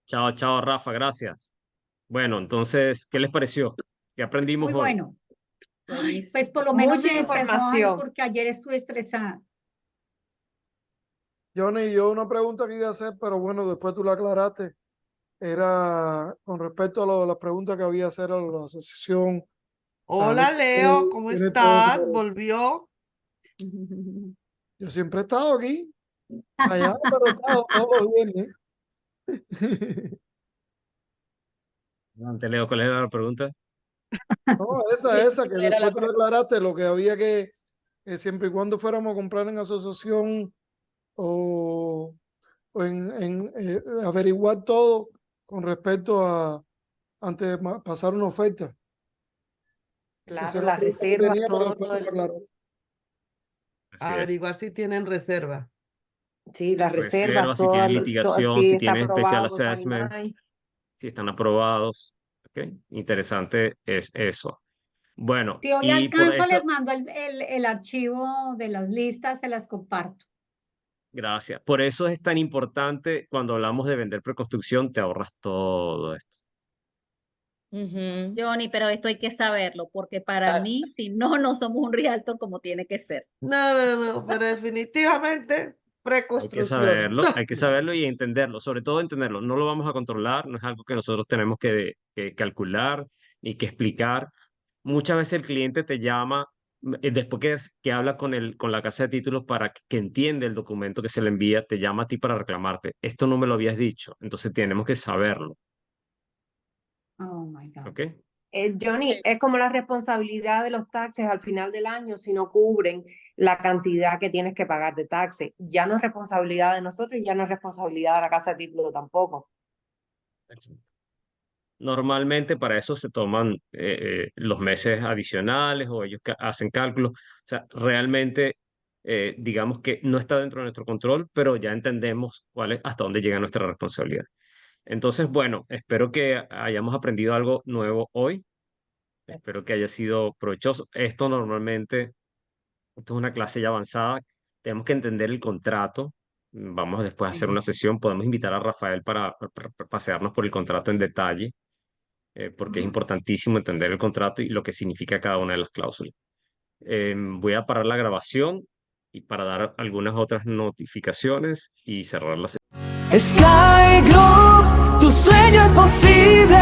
Chao, chao, Rafa, gracias. Bueno, entonces, ¿qué les pareció? ¿Qué aprendimos Muy hoy? bueno. Ay, pues por lo menos Mucha me despejó algo información. porque ayer estuve estresada. Johnny, yo una pregunta que iba a hacer, pero bueno, después tú la aclaraste, era con respecto a las preguntas que había hacer a la asociación. Hola, Leo, ¿cómo ¿Tiene estás? preguntas? ¿Volvió? Yo siempre he estado aquí, allá, pero he estado todos los viernes. Adelante, Leo, ¿cuál era la pregunta? No, esa, que después tú la aclaraste, lo que había que siempre y cuando fuéramos a comprar en asociación o en averiguar todo con respecto a antes de pasar una oferta. Claro, Esa era las pregunta que reservas, tenía, pero todo, después todo tú la aclaraste. Así es. Averiguar si tienen reserva. sí, las reservas, Reservas, si todo, tienen litigación, si si está tienen special aprobado con assessment, Sanimay. si están aprobados. ¿Ok? Interesante es eso. Bueno, Si hoy y por alcanzo, eso, les mando el archivo de las listas, se las comparto. gracias. Por eso es tan importante cuando hablamos de vender preconstrucción, te ahorras todo esto. Ujú. Johnny, pero esto hay que saberlo, porque para mí, si no, no somos un realtor como tiene que ser. No, pero definitivamente preconstrucción. Hay que saberlo y entenderlo, sobre todo entenderlo. No lo vamos a controlar, no es algo que nosotros tenemos que calcular ni que explicar. Muchas veces el cliente te llama después que habla con la casa de títulos para que entiende el documento que se le envía, te llama a ti para reclamarte. Esto no me lo habías dicho, entonces tenemos que saberlo. Oh my God. ¿Ok? Johnny, es como la responsabilidad de los taxes al final del año si no cubren la cantidad que tienes que pagar de taxes. Ya no es responsabilidad de nosotros y ya no es responsabilidad de la casa de título tampoco. Excelente. Normalmente para eso se toman los meses adicionales o ellos hacen cálculos. O sea, realmente digamos que no está dentro de nuestro control, pero ya entendemos hasta dónde llega nuestra responsabilidad. Entonces, bueno, espero que hayamos aprendido algo nuevo hoy. Espero que haya sido provechoso. Esto es una clase ya avanzada. Tenemos que entender el contrato. Vamos después a hacer una sesión. Podemos invitar a Rafael para pasearnos por el contrato en detalle, porque es importantísimo entender el contrato y lo que significa cada una de las cláusulas. Voy a parar la grabación y para dar algunas otras notificaciones y cerrar la sesión. Sky Group, tu sueño es posible.